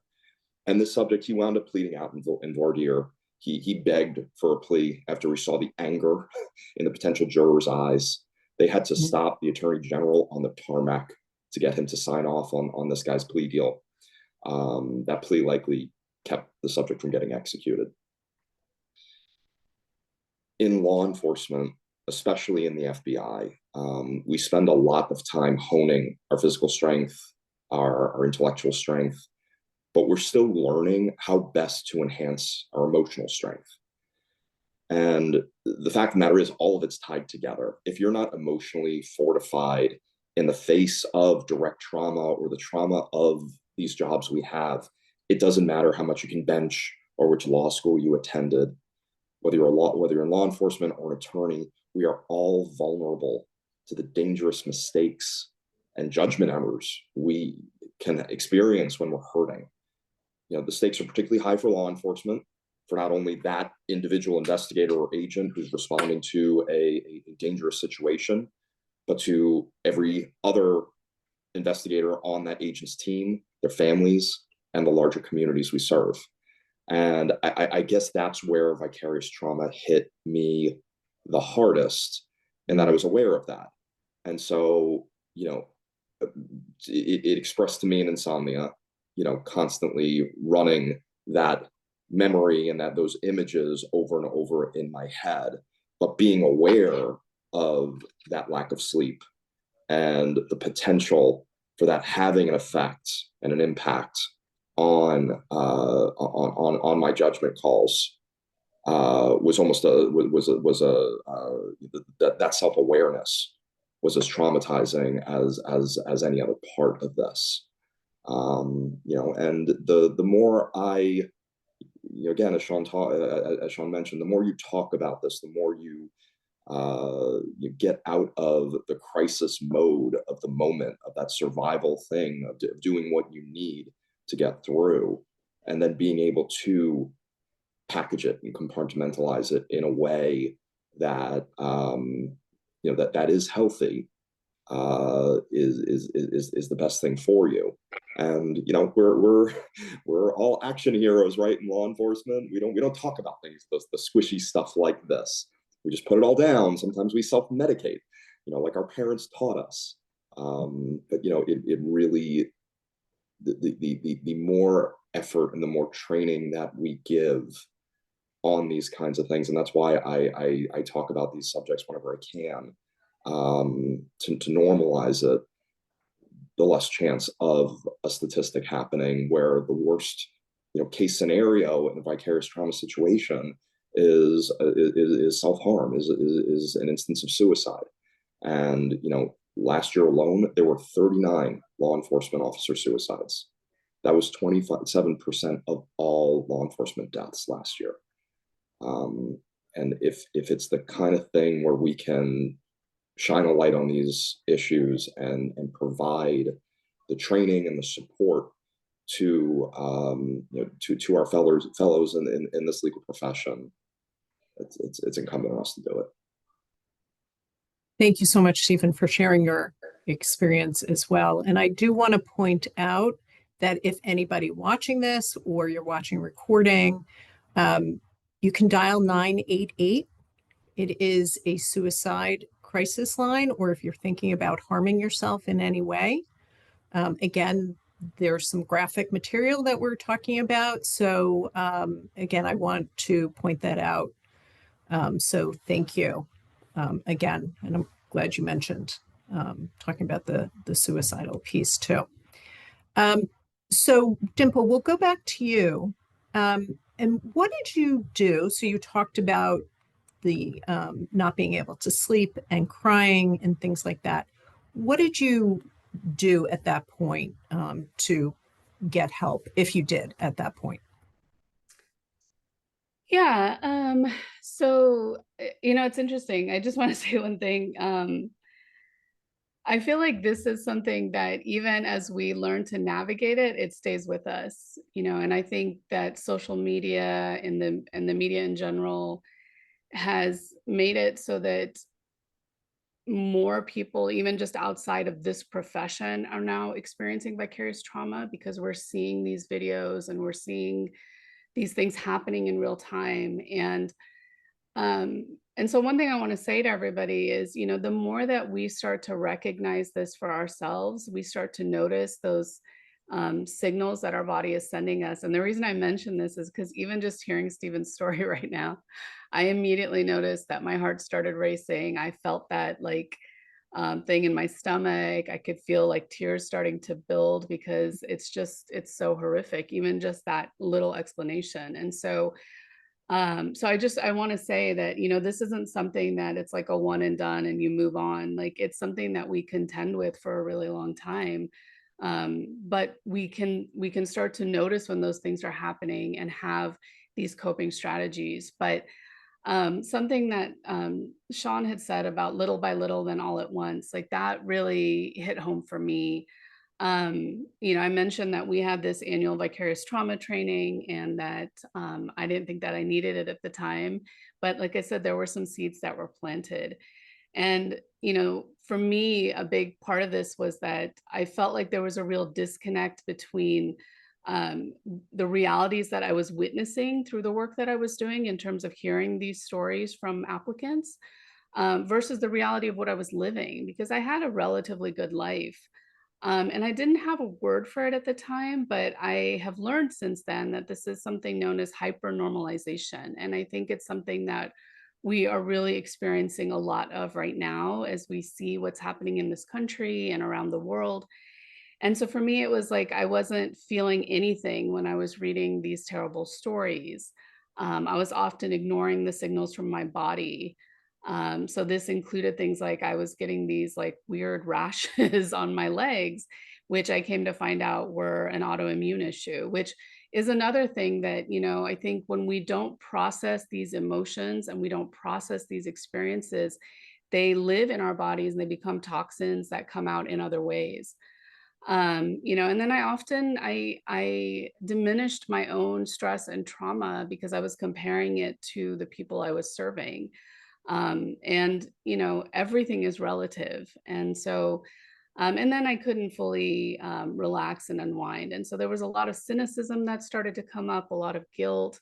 Speaker 4: And this subject, he wound up pleading out in voir dire. He begged for a plea after he saw the anger in the potential jurors' eyes. They had to stop the attorney general on the tarmac to get him to sign off on this guy's plea deal. That plea likely kept the subject from getting executed. In law enforcement, especially in the FBI, we spend a lot of time honing our physical strength, our intellectual strength, but we're still learning how best to enhance our emotional strength. And the fact of the matter is, all of it's tied together. If you're not emotionally fortified in the face of direct trauma or the trauma of these jobs we have, it doesn't matter how much you can bench or which law school you attended. Whether you're in law enforcement or an attorney, we are all vulnerable to the dangerous mistakes and judgment errors we can experience when we're hurting. You know, the stakes are particularly high for law enforcement, for not only that individual investigator or agent who's responding to a dangerous situation, but to every other investigator on that agent's team, their families, and the larger communities we serve. And I guess that's where vicarious trauma hit me the hardest, and that I was aware of that. And so, you know, it expressed to me an insomnia, you know, constantly running that memory and those images over and over in my head, but being aware of that lack of sleep and the potential for that having an effect and an impact on my judgment calls was almost that self-awareness was as traumatizing as any other part of this. You know, and the more I, again, as Shawn mentioned, the more you talk about this, the more you get out of the crisis mode of the moment, of that survival thing of doing what you need to get through, and then being able to package it and compartmentalize it in a way that you know, that is healthy, is the best thing for you. And you know, we're all action heroes, right? In law enforcement, we don't talk about things, the squishy stuff like this. We just put it all down. Sometimes we self-medicate, you know, like our parents taught us. But you know, it really, the more effort and the more training that we give on these kinds of things, and that's why I talk about these subjects whenever I can, to normalize it, the less chance of a statistic happening where the worst, you know, case scenario in a vicarious trauma situation is self-harm, is an instance of suicide. And you know, last year alone, there were 39 law enforcement officer suicides. That was 27% of all law enforcement deaths last year. And if it's the kind of thing where we can shine a light on these issues and provide the training and the support to you know, to our fellows in this legal profession, it's incumbent on us to do it.
Speaker 1: Thank you so much, Stephen, for sharing your experience as well. And I do want to point out that if anybody watching this or you're watching recording, you can dial 988. It is a suicide crisis line, or if you're thinking about harming yourself in any way. Again, there's some graphic material that we're talking about. So again, I want to point that out. So thank you again, and I'm glad you mentioned talking about the suicidal piece too. So Dimple, we'll go back to you. And what did you do? So you talked about the not being able to sleep and crying and things like that. What did you do at that point to get help, if you did at that point?
Speaker 3: Yeah. So, it's interesting. I just want to say one thing. I feel like this is something that even as we learn to navigate it, it stays with us, and I think that social media and the media in general has made it so that more people, even just outside of this profession, are now experiencing vicarious trauma because we're seeing these videos and we're seeing these things happening in real time. And so one thing I want to say to everybody is, the more that we start to recognize this for ourselves, we start to notice those signals that our body is sending us. And the reason I mention this is because even just hearing Stephen's story right now, I immediately noticed that my heart started racing. I felt that thing in my stomach. I could feel like tears starting to build because it's so horrific, even just that little explanation. And so I want to say that, this isn't something that it's like a one and done and you move on. Like, it's something that we contend with for a really long time. But we can start to notice when those things are happening and have these coping strategies. But something that Shawn had said about little by little, then all at once, like that really hit home for me. I mentioned that we had this annual vicarious trauma training and that I didn't think that I needed it at the time. But like I said, there were some seeds that were planted. And, for me, a big part of this was that I felt like there was a real disconnect between the realities that I was witnessing through the work that I was doing in terms of hearing these stories from applicants versus the reality of what I was living, because I had a relatively good life. And I didn't have a word for it at the time, but I have learned since then that this is something known as hypernormalization. And I think it's something that we are really experiencing a lot of right now as we see what's happening in this country and around the world. And so for me, it was like I wasn't feeling anything when I was reading these terrible stories. I was often ignoring the signals from my body. So this included things like I was getting these like weird rashes on my legs, which I came to find out were an autoimmune issue, which is another thing that, I think when we don't process these emotions and we don't process these experiences, they live in our bodies and they become toxins that come out in other ways. And then I diminished my own stress and trauma because I was comparing it to the people I was serving. And everything is relative. And so, and then I couldn't fully relax and unwind. And so there was a lot of cynicism that started to come up, a lot of guilt.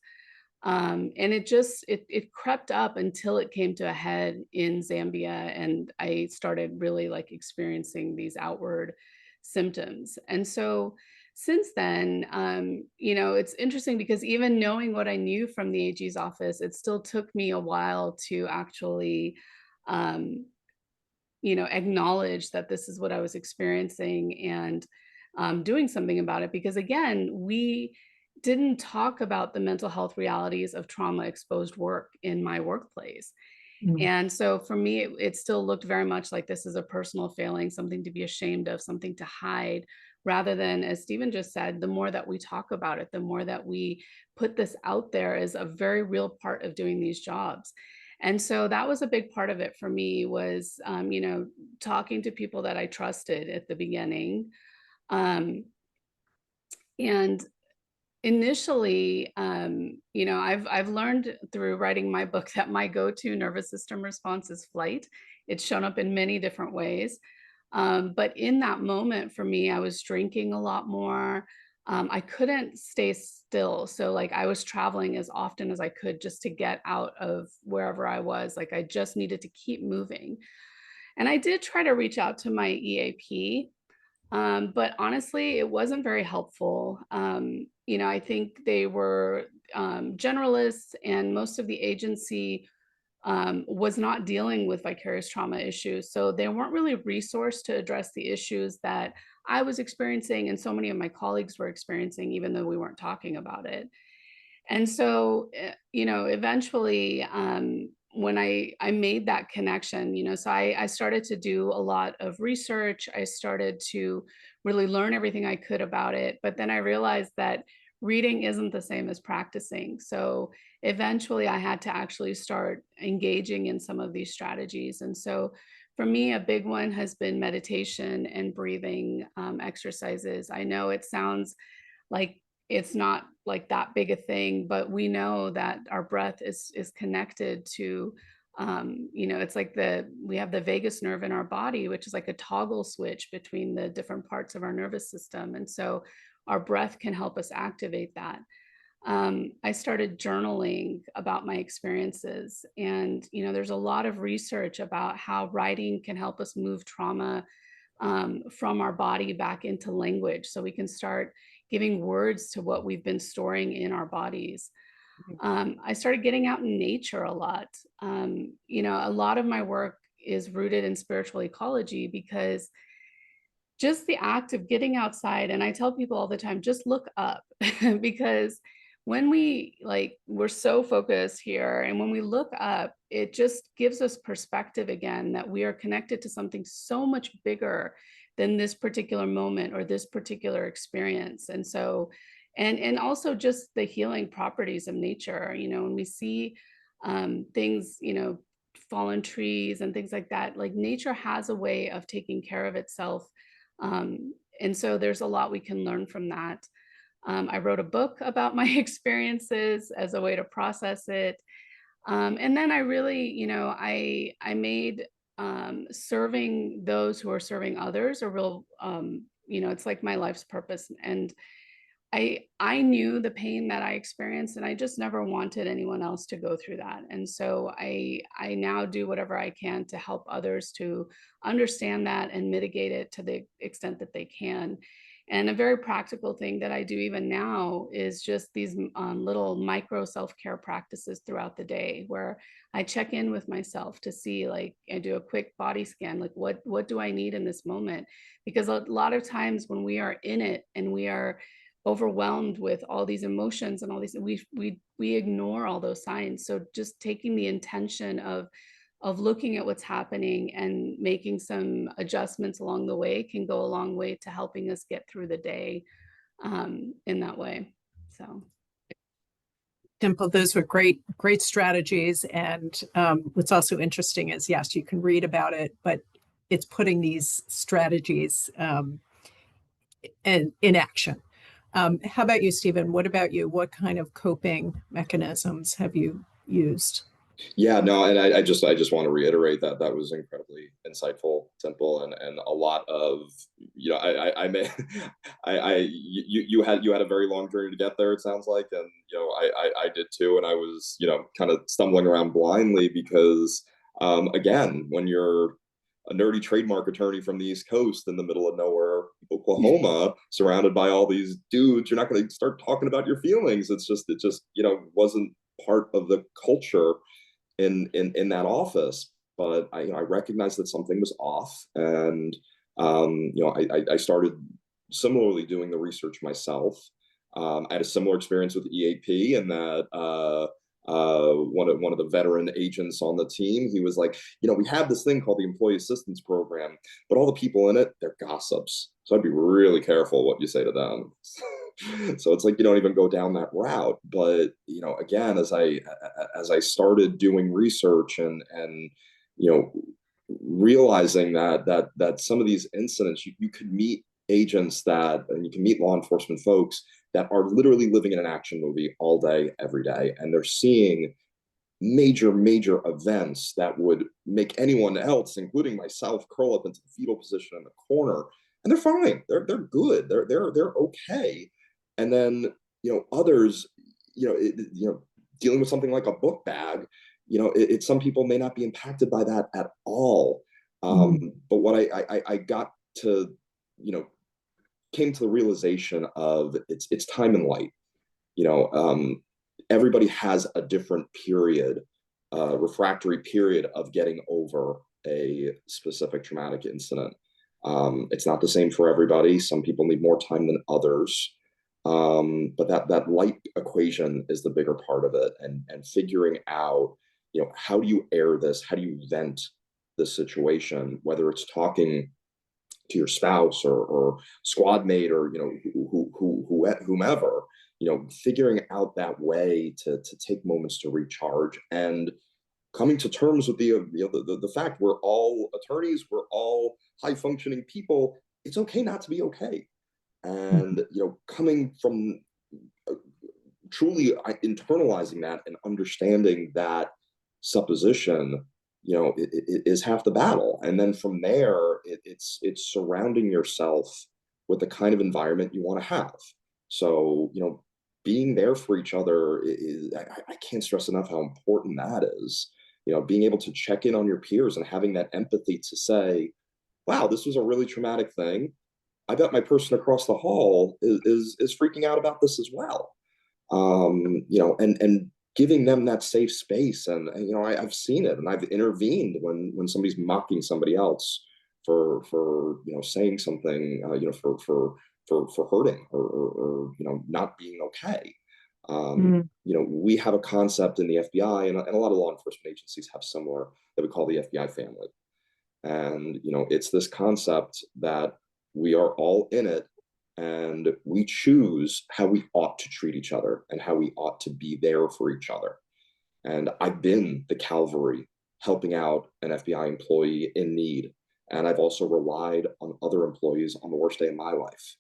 Speaker 3: And it crept up until it came to a head in Zambia. And I started really like experiencing these outward symptoms. And so since then, it's interesting because even knowing what I knew from the AG's office, it still took me a while to actually, acknowledge that this is what I was experiencing and doing something about it. Because again, we didn't talk about the mental health realities of trauma exposed work in my workplace. And so for me, it still looked very much like this is a personal failing, something to be ashamed of, something to hide, rather than, as Stephen just said, the more that we talk about it, the more that we put this out there as a very real part of doing these jobs. And so that was a big part of it for me was, talking to people that I trusted at the beginning. And initially, I've learned through writing my book that my go-to nervous system response is flight. It's shown up in many different ways. But in that moment for me, I was drinking a lot more. I couldn't stay still. So like I was traveling as often as I could just to get out of wherever I was. Like I just needed to keep moving. And I did try to reach out to my EAP, but honestly, it wasn't very helpful. I think they were generalists, and most of the agency was not dealing with vicarious trauma issues. So they weren't really resourced to address the issues that I was experiencing and so many of my colleagues were experiencing, even though we weren't talking about it. And so, eventually, when I made that connection, so I started to do a lot of research. I started to really learn everything I could about it. But then I realized that reading isn't the same as practicing. So eventually I had to actually start engaging in some of these strategies. And so for me, a big one has been meditation and breathing exercises. I know it sounds like it's not like that big a thing, but we know that our breath is connected to it's like we have the vagus nerve in our body, which is like a toggle switch between the different parts of our nervous system. And so our breath can help us activate that. I started journaling about my experiences, and there's a lot of research about how writing can help us move trauma from our body back into language, so we can start giving words to what we've been storing in our bodies. I started getting out in nature a lot. A lot of my work is rooted in spiritual ecology, because just the act of getting outside, and I tell people all the time, just look up, because when we're so focused here, and when we look up, it just gives us perspective again, that we are connected to something so much bigger than this particular moment or this particular experience. And so, and also just the healing properties of nature, when we see things, fallen trees and things like that, like nature has a way of taking care of itself. And so there's a lot we can learn from that. I wrote a book about my experiences as a way to process it. And then I really, I made serving those who are serving others a real, it's like my life's purpose. And I knew the pain that I experienced, and I just never wanted anyone else to go through that. And so I now do whatever I can to help others to understand that and mitigate it to the extent that they can. And a very practical thing that I do even now is just these little micro self-care practices throughout the day, where I check in with myself to see, like, I do a quick body scan, like what do I need in this moment? Because a lot of times when we are in it and we are overwhelmed with all these emotions and all these, we ignore all those signs. So just taking the intention of looking at what's happening and making some adjustments along the way can go a long way to helping us get through the day in that way. So,
Speaker 1: Dimple, those were great strategies. And what's also interesting is, yes, you can read about it, but it's putting these strategies in action. How about you, Stephen? What about you? What kind of coping mechanisms have you used?
Speaker 4: Yeah, no, and I just want to reiterate that that was incredibly insightful, Temple, and a lot of, I may you had a very long journey to get there, it sounds like, and I did too, and I was kind of stumbling around blindly because again, when you're a nerdy trademark attorney from the East Coast in the middle of nowhere, Oklahoma, surrounded by all these dudes, you're not going to start talking about your feelings. It just wasn't part of the culture in that office. But I recognized that something was off, and I started similarly doing the research myself. I had a similar experience with EAP, and that one of the veteran agents on the team, he was like, we have this thing called the Employee Assistance Program, but all the people in it, they're gossips. So I'd be really careful what you say to them. So it's like you don't even go down that route. But again, as I started doing research and realizing that some of these incidents, you could meet agents and you can meet law enforcement folks that are literally living in an action movie all day, every day, and they're seeing major events that would make anyone else, including myself, curl up into the fetal position in the corner, and they're fine. They're good. They're okay. And then, others, dealing with something like a book bag, some people may not be impacted by that at all. But what I got to, came to the realization of it's time and light. Everybody has a different period, refractory period of getting over a specific traumatic incident. It's not the same for everybody. Some people need more time than others. But that light equation is the bigger part of it, and figuring out, how do you air this? How do you vent this situation? Whether it's talking to your spouse or squad mate or whomever, figuring out that way to take moments to recharge, and coming to terms with the fact we're all attorneys, we're all high functioning people. It's okay not to be okay. And coming from truly internalizing that and understanding that supposition, it is half the battle. And then from there, it's surrounding yourself with the kind of environment you want to have. So, being there for each other is, I can't stress enough how important that is. Being able to check in on your peers and having that empathy to say, wow, this was a really traumatic thing. I bet my person across the hall is freaking out about this as well. And giving them that safe space. And I've seen it, and I've intervened when somebody's mocking somebody else for saying something, for hurting or not being okay. We have a concept in the FBI, and a lot of law enforcement agencies have similar, that we call the FBI family. And it's this concept that we are all in it, and we choose how we ought to treat each other and how we ought to be there for each other. And I've been the cavalry helping out an FBI employee in need, and I've also relied on other employees on the worst day of my life.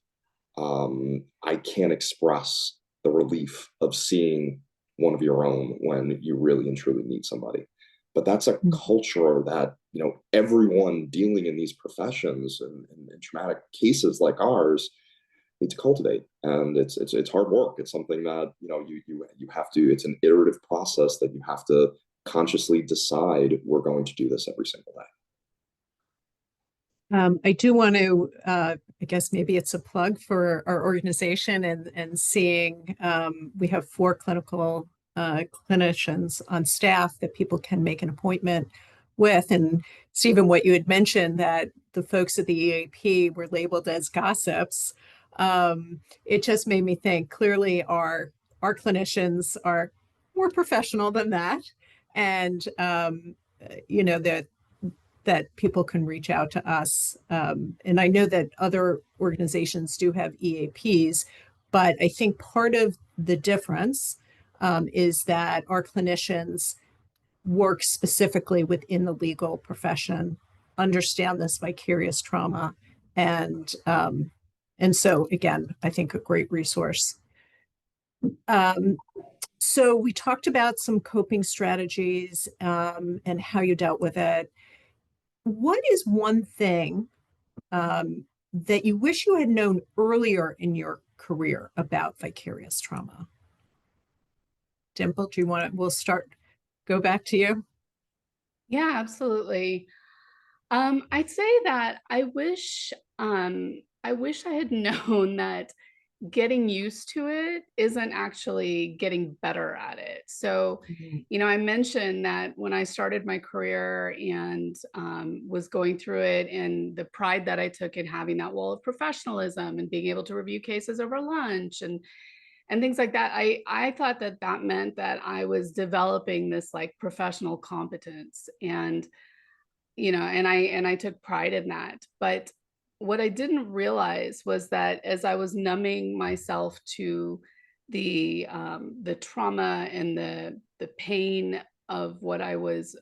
Speaker 4: I can't express the relief of seeing one of your own when you really and truly need somebody. But that's a culture that everyone dealing in these professions and traumatic cases like ours need to cultivate. And it's hard work. It's something that you have to. It's an iterative process that you have to consciously decide, we're going to do this every single day.
Speaker 1: I do want to, I guess maybe it's a plug for our organization, and seeing we have 4 clinical clinicians on staff that people can make an appointment with. And Stephen, what you had mentioned, that the folks at the EAP were labeled as gossips, it just made me think, clearly our clinicians are more professional than that. And, that people can reach out to us. And I know that other organizations do have EAPs, but I think part of the difference is that our clinicians work specifically within the legal profession, understand this vicarious trauma, and so again, I think a great resource. So we talked about some coping strategies and how you dealt with it. What is one thing that you wish you had known earlier in your career about vicarious trauma? Dimple, do you want to, go back to you?
Speaker 3: Yeah, absolutely. I'd say that I wish I had known that getting used to it isn't actually getting better at it. So, I mentioned that when I started my career and was going through it, and the pride that I took in having that wall of professionalism and being able to review cases over lunch and things like that, I thought that meant that I was developing this like professional competence, and and I took pride in that. But what I didn't realize was that as I was numbing myself to the trauma and the pain of what I was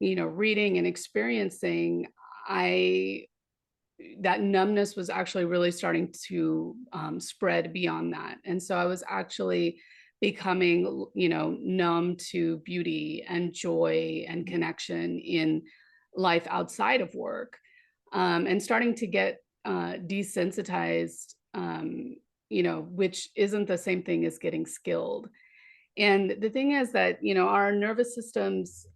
Speaker 3: reading and experiencing, that numbness was actually really starting to spread beyond that. And so I was actually becoming, numb to beauty and joy and connection in life outside of work, and starting to get desensitized, which isn't the same thing as getting skilled. And the thing is that, our nervous systems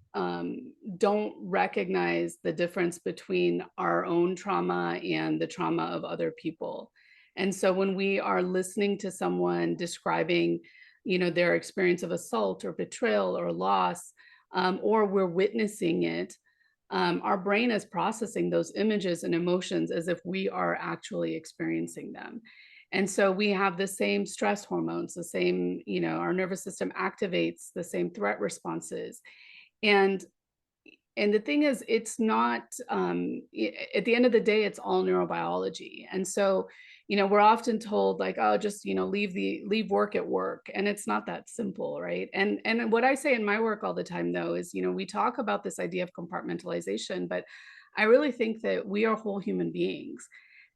Speaker 3: don't recognize the difference between our own trauma and the trauma of other people. And so when we are listening to someone describing, their experience of assault or betrayal or loss, or we're witnessing it, our brain is processing those images and emotions as if we are actually experiencing them. And so we have the same stress hormones, the same, our nervous system activates the same threat responses. And the thing is, it's not, at the end of the day, it's all neurobiology. And so, we're often told like, oh, just, leave work at work. And it's not that simple, right? And what I say in my work all the time, though, is, we talk about this idea of compartmentalization, but I really think that we are whole human beings.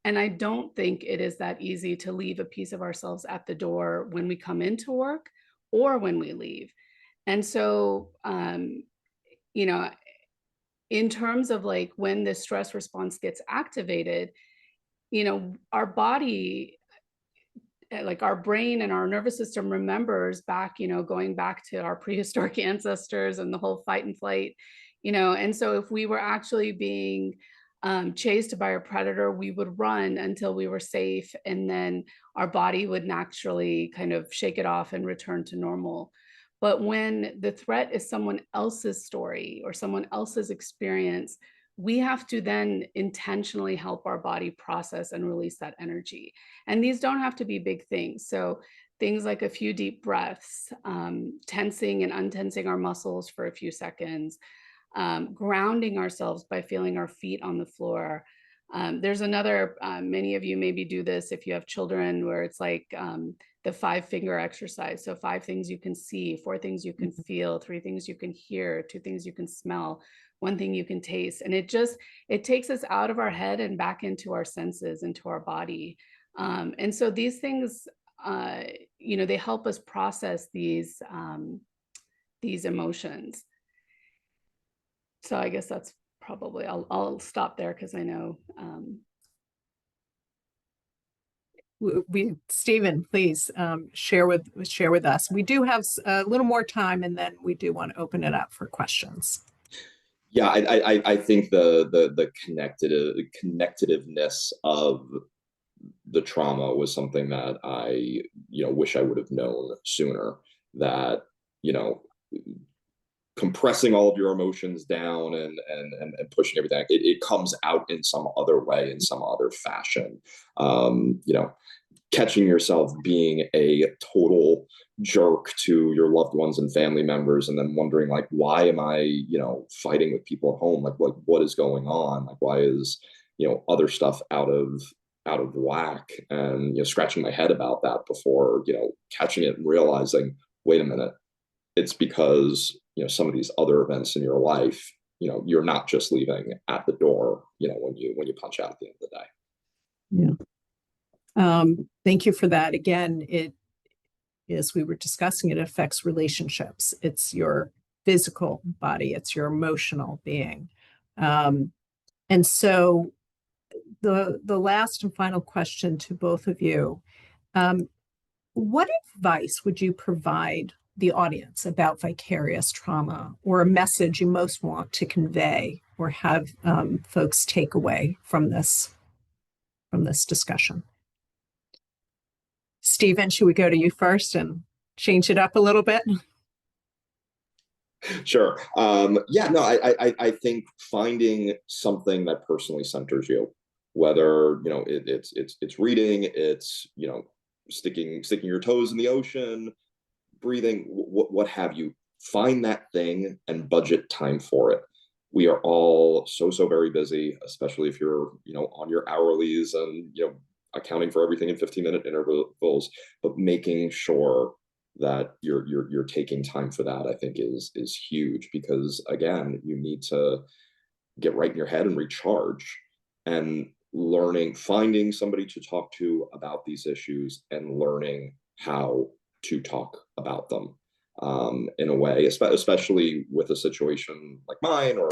Speaker 3: And I don't think it is that easy to leave a piece of ourselves at the door when we come into work or when we leave. And so, in terms of like when the stress response gets activated, our body, like our brain and our nervous system remembers back, going back to our prehistoric ancestors and the whole fight and flight, and so if we were actually being chased by a predator, we would run until we were safe, and then our body would naturally kind of shake it off and return to normal. But when the threat is someone else's story or someone else's experience, we have to then intentionally help our body process and release that energy. And these don't have to be big things. So things like a few deep breaths, tensing and untensing our muscles for a few seconds, grounding ourselves by feeling our feet on the floor. There's another, many of you maybe do this if you have children, where it's like the 5-finger exercise. So 5 things you can see, 4 things you can feel, 3 things you can hear, 2 things you can smell, 1 thing you can taste. And it takes us out of our head and back into our senses, into our body. And so these things, they help us process these emotions. So I guess that's probably, I'll stop there because I know.
Speaker 1: Stephen, please share with us. We do have a little more time, and then we do want to open it up for questions.
Speaker 4: Yeah, I think the connectiveness of the trauma was something that I wish I would have known sooner. That compressing all of your emotions down and pushing everything, it comes out in some other way, in some other fashion. Catching yourself being a total jerk to your loved ones and family members, and then wondering like, why am I fighting with people at home? Like what is going on? Like, why is other stuff out of whack? And scratching my head about that before catching it and realizing, wait a minute, it's because some of these other events in your life, you're not just leaving at the door when you punch out at the end of the day.
Speaker 1: Yeah. Thank you for that. Again, as we were discussing, it affects relationships. It's your physical body, it's your emotional being. And so the last and final question to both of you, what advice would you provide the audience about vicarious trauma, or a message you most want to convey or have folks take away from this discussion? Stephen, should we go to you first and change it up a little bit?
Speaker 4: Sure. Yeah, no, I think finding something that personally centers you, whether it's reading, it's sticking your toes in the ocean, breathing, what have you. Find that thing and budget time for it. We are all so very busy, especially if you're on your hourlies and accounting for everything in 15-minute intervals, but making sure that you're taking time for that, I think is huge, because again, you need to get right in your head and recharge, and finding somebody to talk to about these issues and learning how to talk about them in a way, especially with a situation like mine, or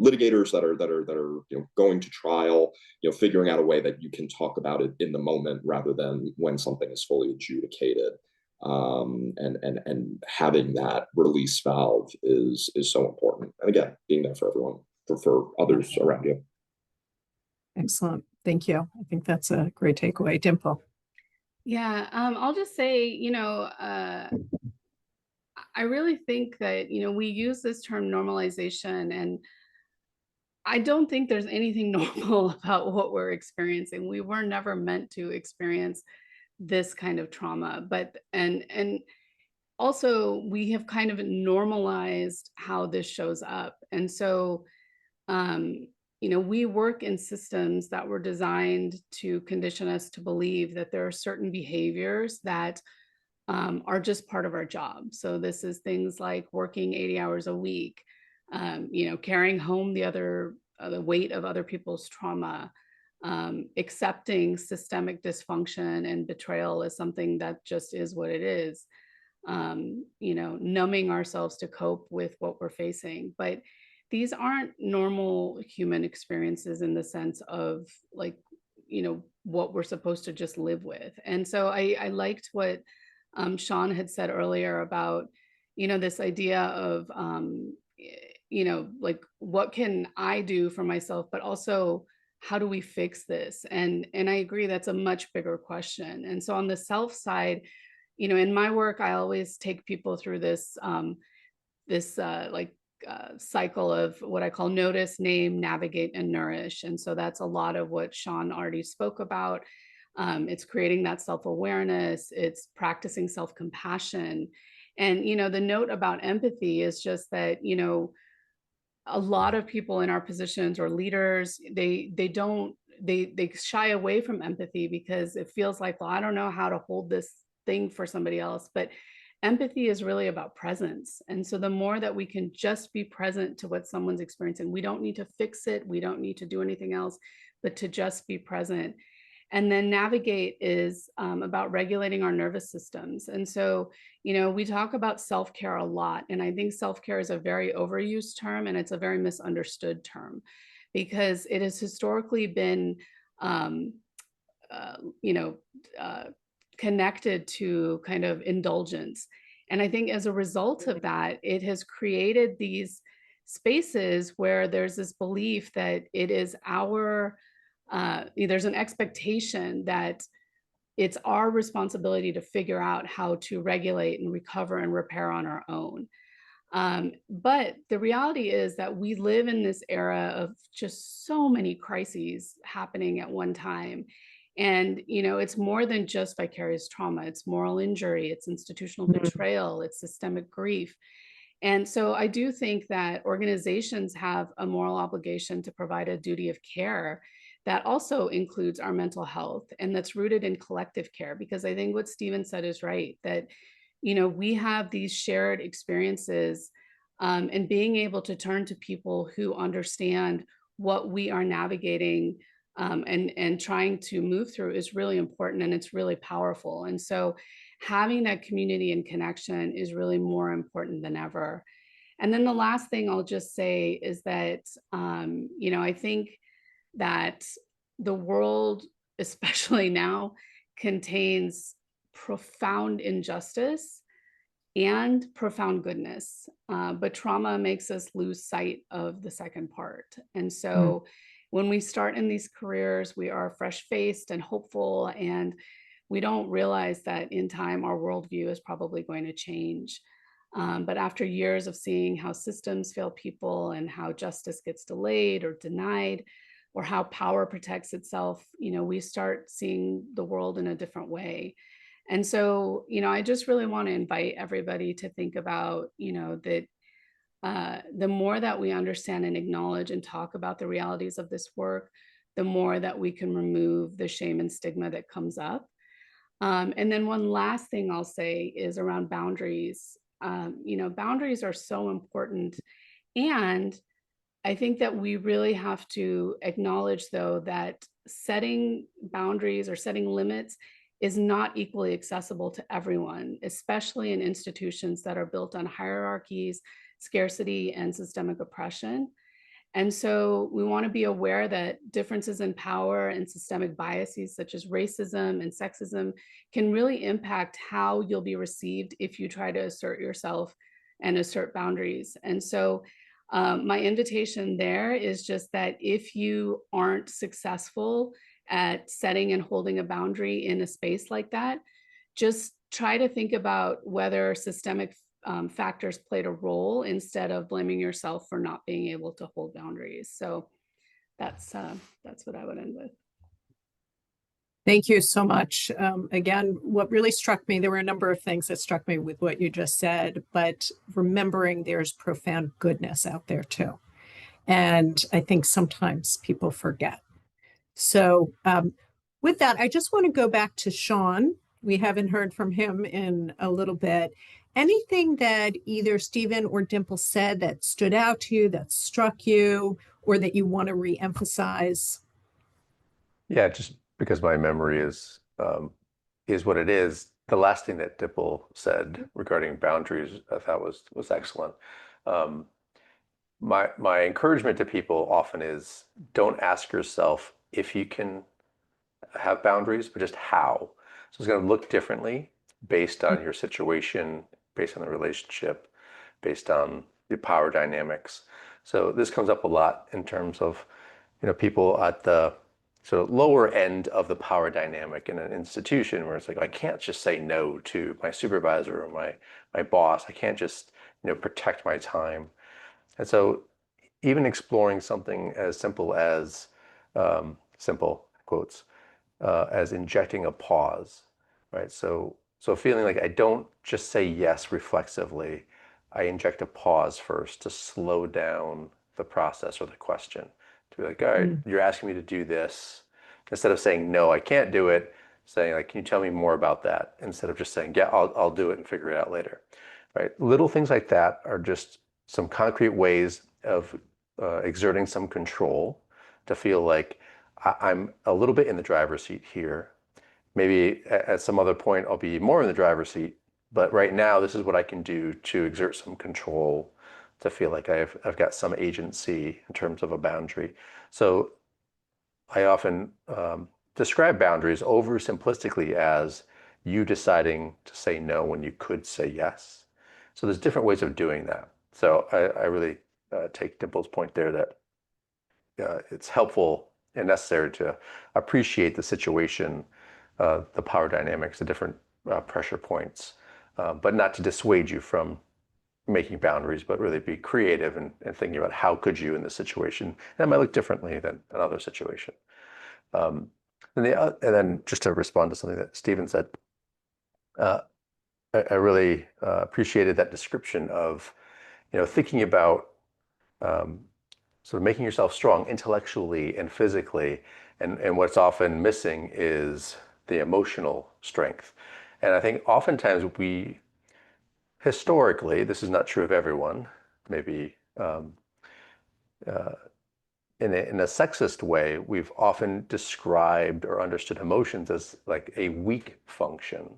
Speaker 4: litigators that are going to trial, figuring out a way that you can talk about it in the moment rather than when something is fully adjudicated. And having that release valve is so important. And again, being there for everyone, for others around you.
Speaker 1: Excellent. Thank you. I think that's a great takeaway. Dimple.
Speaker 3: Yeah, I'll just say, I really think that, we use this term normalization, and I don't think there's anything normal about what we're experiencing. We were never meant to experience this kind of trauma, and also we have kind of normalized how this shows up. And so, we work in systems that were designed to condition us to believe that there are certain behaviors that are just part of our job. So this is things like working 80 hours a week, carrying home the weight of other people's trauma, accepting systemic dysfunction and betrayal as something that just is what it is, numbing ourselves to cope with what we're facing. But these aren't normal human experiences in the sense of what we're supposed to just live with. And so I liked what Shawn had said earlier about, this idea of, what can I do for myself, but also how do we fix this? And I agree, that's a much bigger question. And so on the self side, in my work, I always take people through this, cycle of what I call notice, name, navigate, and nourish. And so that's a lot of what Shawn already spoke about. It's creating that self-awareness, it's practicing self-compassion. And, the note about empathy is just that, a lot of people in our positions or leaders, they shy away from empathy because it feels like, well, I don't know how to hold this thing for somebody else. But empathy is really about presence. And so the more that we can just be present to what someone's experiencing, we don't need to fix it, we don't need to do anything else, but to just be present. And then navigate is about regulating our nervous systems. And so, we talk about self-care a lot. And I think self-care is a very overused term, and it's a very misunderstood term because it has historically been, connected to kind of indulgence. And I think as a result of that, it has created these spaces where there's this belief that it is there's an expectation that it's our responsibility to figure out how to regulate and recover and repair on our own. But the reality is that we live in this era of just so many crises happening at one time. And, it's more than just vicarious trauma. It's moral injury, it's institutional betrayal, it's systemic grief. And so I do think that organizations have a moral obligation to provide a duty of care that also includes our mental health, and that's rooted in collective care. Because I think what Stephen said is right, that, we have these shared experiences, and being able to turn to people who understand what we are navigating and trying to move through is really important, and it's really powerful. And so having that community and connection is really more important than ever. And then the last thing I'll just say is that, I think that the world, especially now, contains profound injustice and profound goodness, but trauma makes us lose sight of the second part. And so when we start in these careers, we are fresh-faced and hopeful, and we don't realize that in time our worldview is probably going to change. But after years of seeing how systems fail people and how justice gets delayed or denied, or how power protects itself, we start seeing the world in a different way. And so, I just really want to invite everybody to think about, that the more that we understand and acknowledge and talk about the realities of this work, the more that we can remove the shame and stigma that comes up. And then one last thing I'll say is around boundaries. Boundaries are so important. And I think that we really have to acknowledge, though, that setting boundaries or setting limits is not equally accessible to everyone, especially in institutions that are built on hierarchies, scarcity, and systemic oppression. And so we want to be aware that differences in power and systemic biases such as racism and sexism can really impact how you'll be received if you try to assert yourself and assert boundaries. And so my invitation there is just that if you aren't successful at setting and holding a boundary in a space like that, just try to think about whether systemic factors played a role instead of blaming yourself for not being able to hold boundaries. So that's what I would end with.
Speaker 1: Thank you so much. Again, what really struck me, there were a number of things that struck me with what you just said, but remembering there's profound goodness out there too. And I think sometimes people forget. So with that, I just want to go back to Shawn. We haven't heard from him in a little bit. Anything that either Stephen or Dimple said that stood out to you, that struck you, or that you want to re-emphasize?
Speaker 2: Yeah, just because my memory is what it is. The last thing that Dimple said regarding boundaries, I thought was excellent. My encouragement to people often is don't ask yourself if you can have boundaries, but just how. So it's going to look differently based on your situation, based on the relationship, based on the power dynamics. So this comes up a lot in terms of, people at the sort of lower end of the power dynamic in an institution where it's like, I can't just say no to my supervisor or my boss. I can't just, protect my time. And so even exploring something as simple as, simple quotes, as injecting a pause, right? So feeling like I don't just say yes reflexively, I inject a pause first to slow down the process or the question. To be like, all right, you're asking me to do this. Instead of saying, no, I can't do it, saying like, can you tell me more about that? Instead of just saying, yeah, I'll do it and figure it out later, right? Little things like that are just some concrete ways of exerting some control to feel like I'm a little bit in the driver's seat here. Maybe at some other point I'll be more in the driver's seat, but right now this is what I can do to exert some control, to feel like I've got some agency in terms of a boundary. So I often describe boundaries oversimplistically as you deciding to say no when you could say yes. So there's different ways of doing that. So I really take Dimple's point there that it's helpful and necessary to appreciate the situation, the power dynamics, the different pressure points, but not to dissuade you from making boundaries, but really be creative and thinking about how could you in this situation. And that might look differently than another situation. And then just to respond to something that Stephen said, I really appreciated that description of, thinking about sort of making yourself strong intellectually and physically. And what's often missing is the emotional strength. And I think oftentimes historically, this is not true of everyone, maybe in a sexist way, we've often described or understood emotions as like a weak function,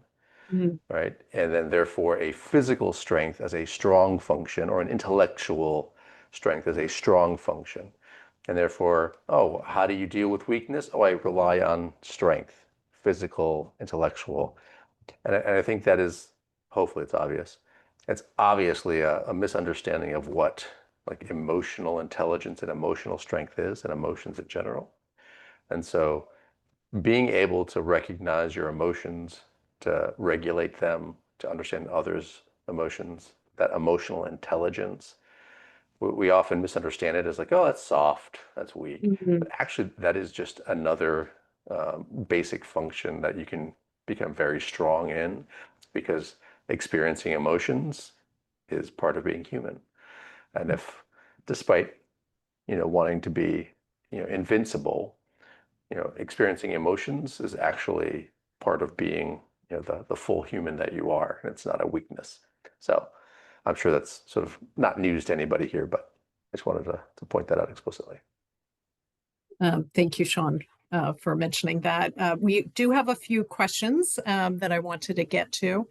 Speaker 2: right? And then therefore a physical strength as a strong function, or an intellectual strength as a strong function. And therefore, oh, how do you deal with weakness? Oh, I rely on strength, physical, intellectual. And I think that is, hopefully it's obvious. It's obviously a misunderstanding of what like emotional intelligence and emotional strength is, and emotions in general. And so being able to recognize your emotions, to regulate them, to understand others' emotions, that emotional intelligence, we often misunderstand it as like, oh, that's soft, that's weak. But actually, that is just another basic function that you can become very strong in, because experiencing emotions is part of being human. And if, despite, wanting to be, invincible, experiencing emotions is actually part of being, the full human that you are, and it's not a weakness. So I'm sure that's sort of not news to anybody here, but I just wanted to point that out explicitly.
Speaker 1: Thank you, Shawn. for mentioning that. We do have a few questions that I wanted to get to.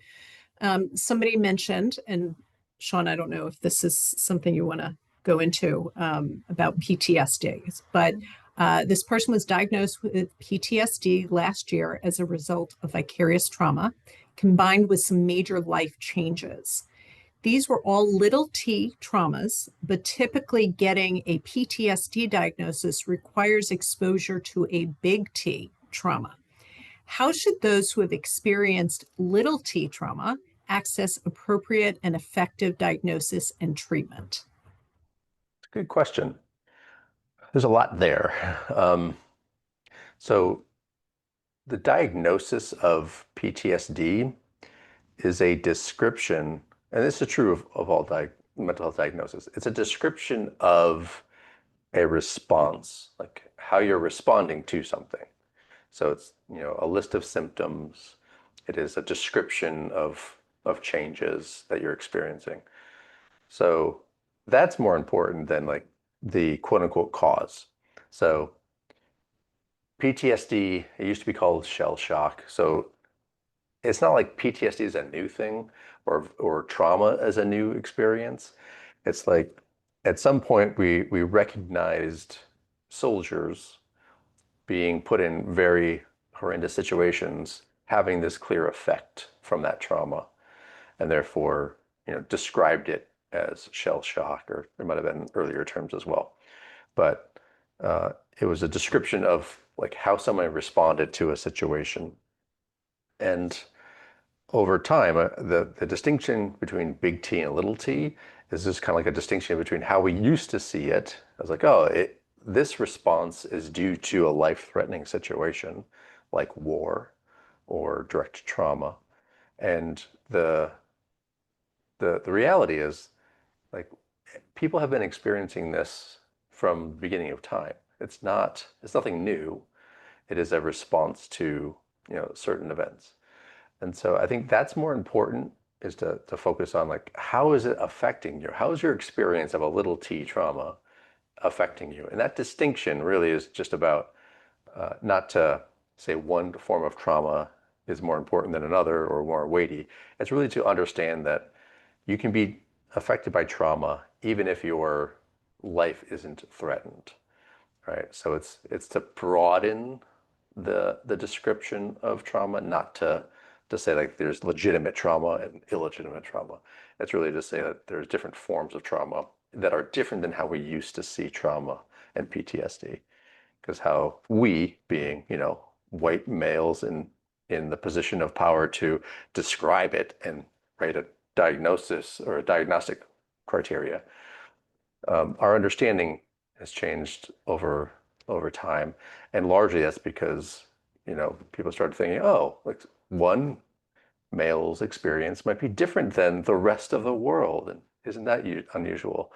Speaker 1: Somebody mentioned, and Shawn, I don't know if this is something you want to go into about PTSD, but this person was diagnosed with PTSD last year as a result of vicarious trauma, combined with some major life changes. These were all little t traumas, but typically getting a PTSD diagnosis requires exposure to a big T trauma. How should those who have experienced little t trauma access appropriate and effective diagnosis and treatment?
Speaker 2: Good question. There's a lot there. So the diagnosis of PTSD is a description, and this is true of all mental health diagnosis. It's a description of a response, like how you're responding to something. So it's, a list of symptoms. It is a description of changes that you're experiencing. So that's more important than like the quote unquote cause. So PTSD, it used to be called shell shock. So it's not like PTSD is a new thing or trauma as a new experience. It's like at some point we recognized soldiers being put in very horrendous situations having this clear effect from that trauma, and therefore described it as shell shock, or there might have been earlier terms as well. But it was a description of like how someone responded to a situation. And over time, the distinction between big T and little t is just kind of like a distinction between how we used to see it. I was like, oh, this response is due to a life-threatening situation like war or direct trauma. And the reality is, like, people have been experiencing this from the beginning of time. It's nothing new. It is a response to, certain events. And so I think that's more important, is to focus on like, how is it affecting you? How is your experience of a little t trauma affecting you? And that distinction really is just about not to say one form of trauma is more important than another or more weighty. It's really to understand that you can be affected by trauma even if your life isn't threatened, right? So it's to broaden the description of trauma, not to say like there's legitimate trauma and illegitimate trauma. It's really to say that there's different forms of trauma that are different than how we used to see trauma and PTSD. Because how we, being, white males in the position of power to describe it and write a diagnosis or a diagnostic criteria, our understanding has changed over time, and largely that's because people started thinking, oh, like one male's experience might be different than the rest of the world, and isn't that unusual?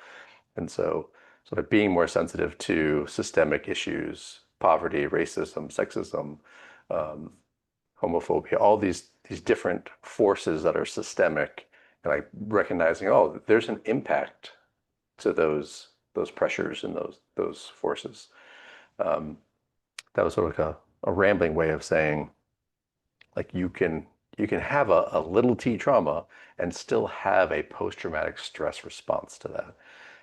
Speaker 2: And so sort of being more sensitive to systemic issues, poverty, racism, sexism, homophobia, all these different forces that are systemic, and like recognizing, oh, there's an impact to those pressures and those forces. That was sort of like a rambling way of saying, like, you can have a little t trauma and still have a post-traumatic stress response to that.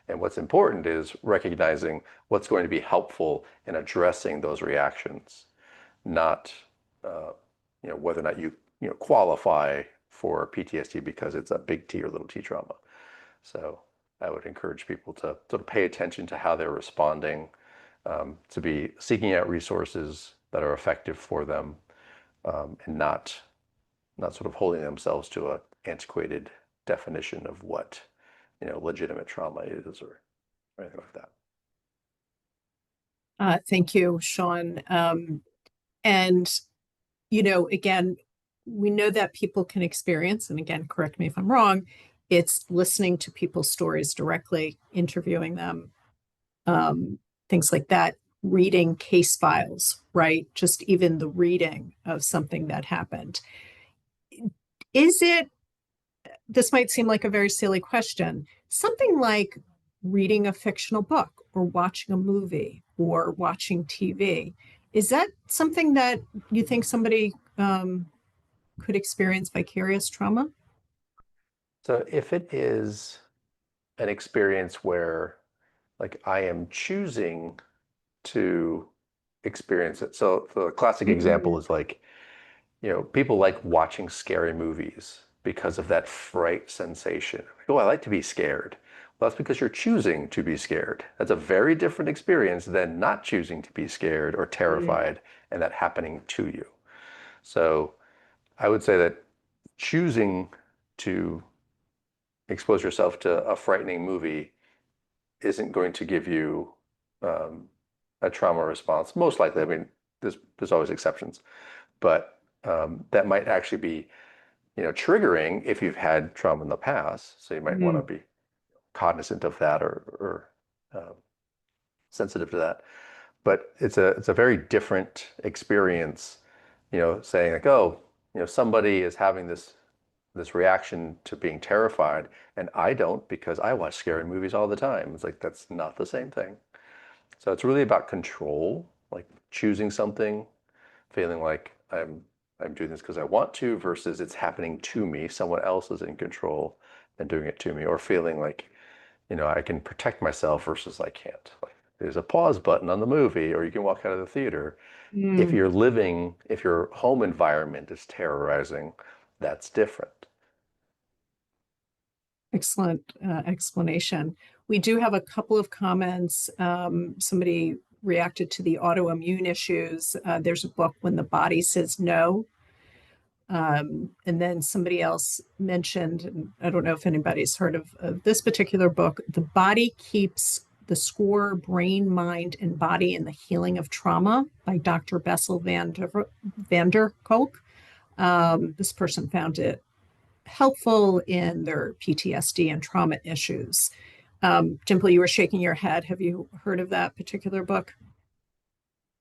Speaker 2: And what's important is recognizing what's going to be helpful in addressing those reactions, not whether or not you qualify for PTSD because it's a big T or little t trauma. So I would encourage people to sort of pay attention to how they're responding, to be seeking out resources that are effective for them, and not sort of holding themselves to an antiquated definition of what legitimate trauma is or anything like that.
Speaker 1: Thank you, Shawn. And again, we know that people can experience, and again, correct me if I'm wrong, it's listening to people's stories directly, interviewing them, things like that, reading case files, right? Just even the reading of something that happened. This might seem like a very silly question, something like reading a fictional book or watching a movie or watching TV. Is that something that you think somebody could experience vicarious trauma?
Speaker 2: So if it is an experience where like I am choosing to experience it. So the classic example is like, people like watching scary movies because of that fright sensation. Like, oh, I like to be scared. Well, that's because you're choosing to be scared. That's a very different experience than not choosing to be scared or terrified and that happening to you. So I would say that choosing to expose yourself to a frightening movie isn't going to give you um, a trauma response. Most likely, I mean, there's always exceptions, but that might actually be, triggering if you've had trauma in the past. So you might want to be cognizant of that or sensitive to that. But it's a very different experience, saying like, oh, somebody is having this reaction to being terrified, and I don't because I watch scary movies all the time. It's like that's not the same thing. So it's really about control, like choosing something, feeling like I'm doing this because I want to versus it's happening to me. Someone else is in control and doing it to me, or feeling like, I can protect myself versus I can't. Like there's a pause button on the movie, or you can walk out of the theater. If your home environment is terrorizing, that's different.
Speaker 1: Excellent explanation. We do have a couple of comments. Somebody reacted to the autoimmune issues. There's a book, When the Body Says No. And then somebody else mentioned, and I don't know if anybody's heard of this particular book, The Body Keeps the Score, Brain, Mind, and Body in the Healing of Trauma by Dr. Bessel van der Kolk. This person found it helpful in their PTSD and trauma issues. Dimple, you were shaking your head. Have you heard of that particular book?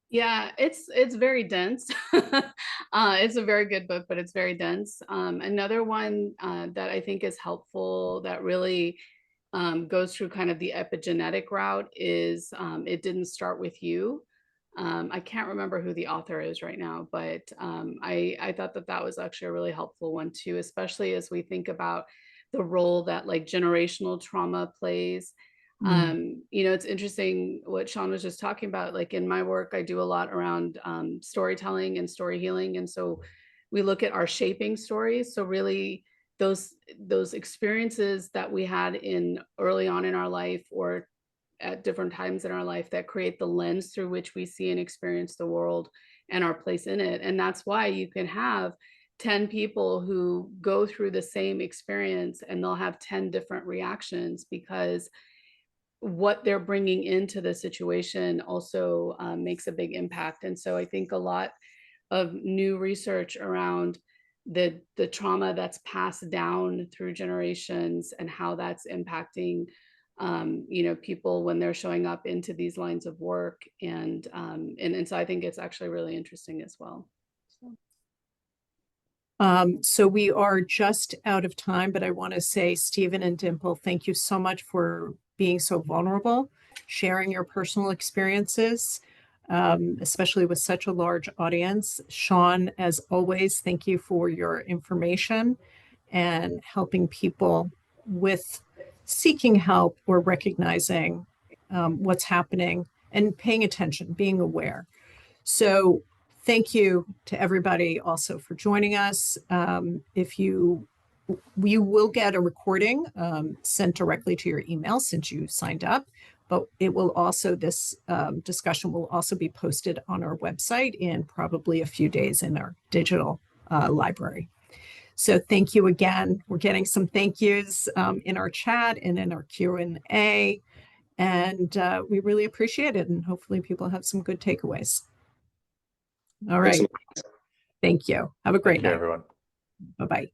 Speaker 3: Yeah, it's very dense. It's a very good book, but it's very dense. Another one that I think is helpful that really goes through kind of the epigenetic route is It Didn't Start With You. I can't remember who the author is right now, but I thought that was actually a really helpful one too, especially as we think about the role that like generational trauma plays. It's interesting what Shawn was just talking about. Like in my work, I do a lot around storytelling and story healing. And so we look at our shaping stories. So really those experiences that we had in early on in our life or at different times in our life that create the lens through which we see and experience the world and our place in it. And that's why you can have 10 people who go through the same experience and they'll have 10 different reactions because what they're bringing into the situation also makes a big impact. And so I think a lot of new research around the trauma that's passed down through generations and how that's impacting people when they're showing up into these lines of work. And so I think it's actually really interesting as well.
Speaker 1: So we are just out of time, but I want to say, Stephen and Dimple, thank you so much for being so vulnerable, sharing your personal experiences, especially with such a large audience. Shawn, as always, thank you for your information and helping people with seeking help or recognizing what's happening and paying attention, being aware. So thank you to everybody also for joining us. You will get a recording sent directly to your email since you signed up, but it will also, this discussion will also be posted on our website in probably a few days in our digital library. So thank you again. We're getting some thank yous in our chat and in our Q&A, and we really appreciate it. And hopefully people have some good takeaways. All right. Thank you. Have a great night,
Speaker 2: everyone.
Speaker 1: Bye-bye.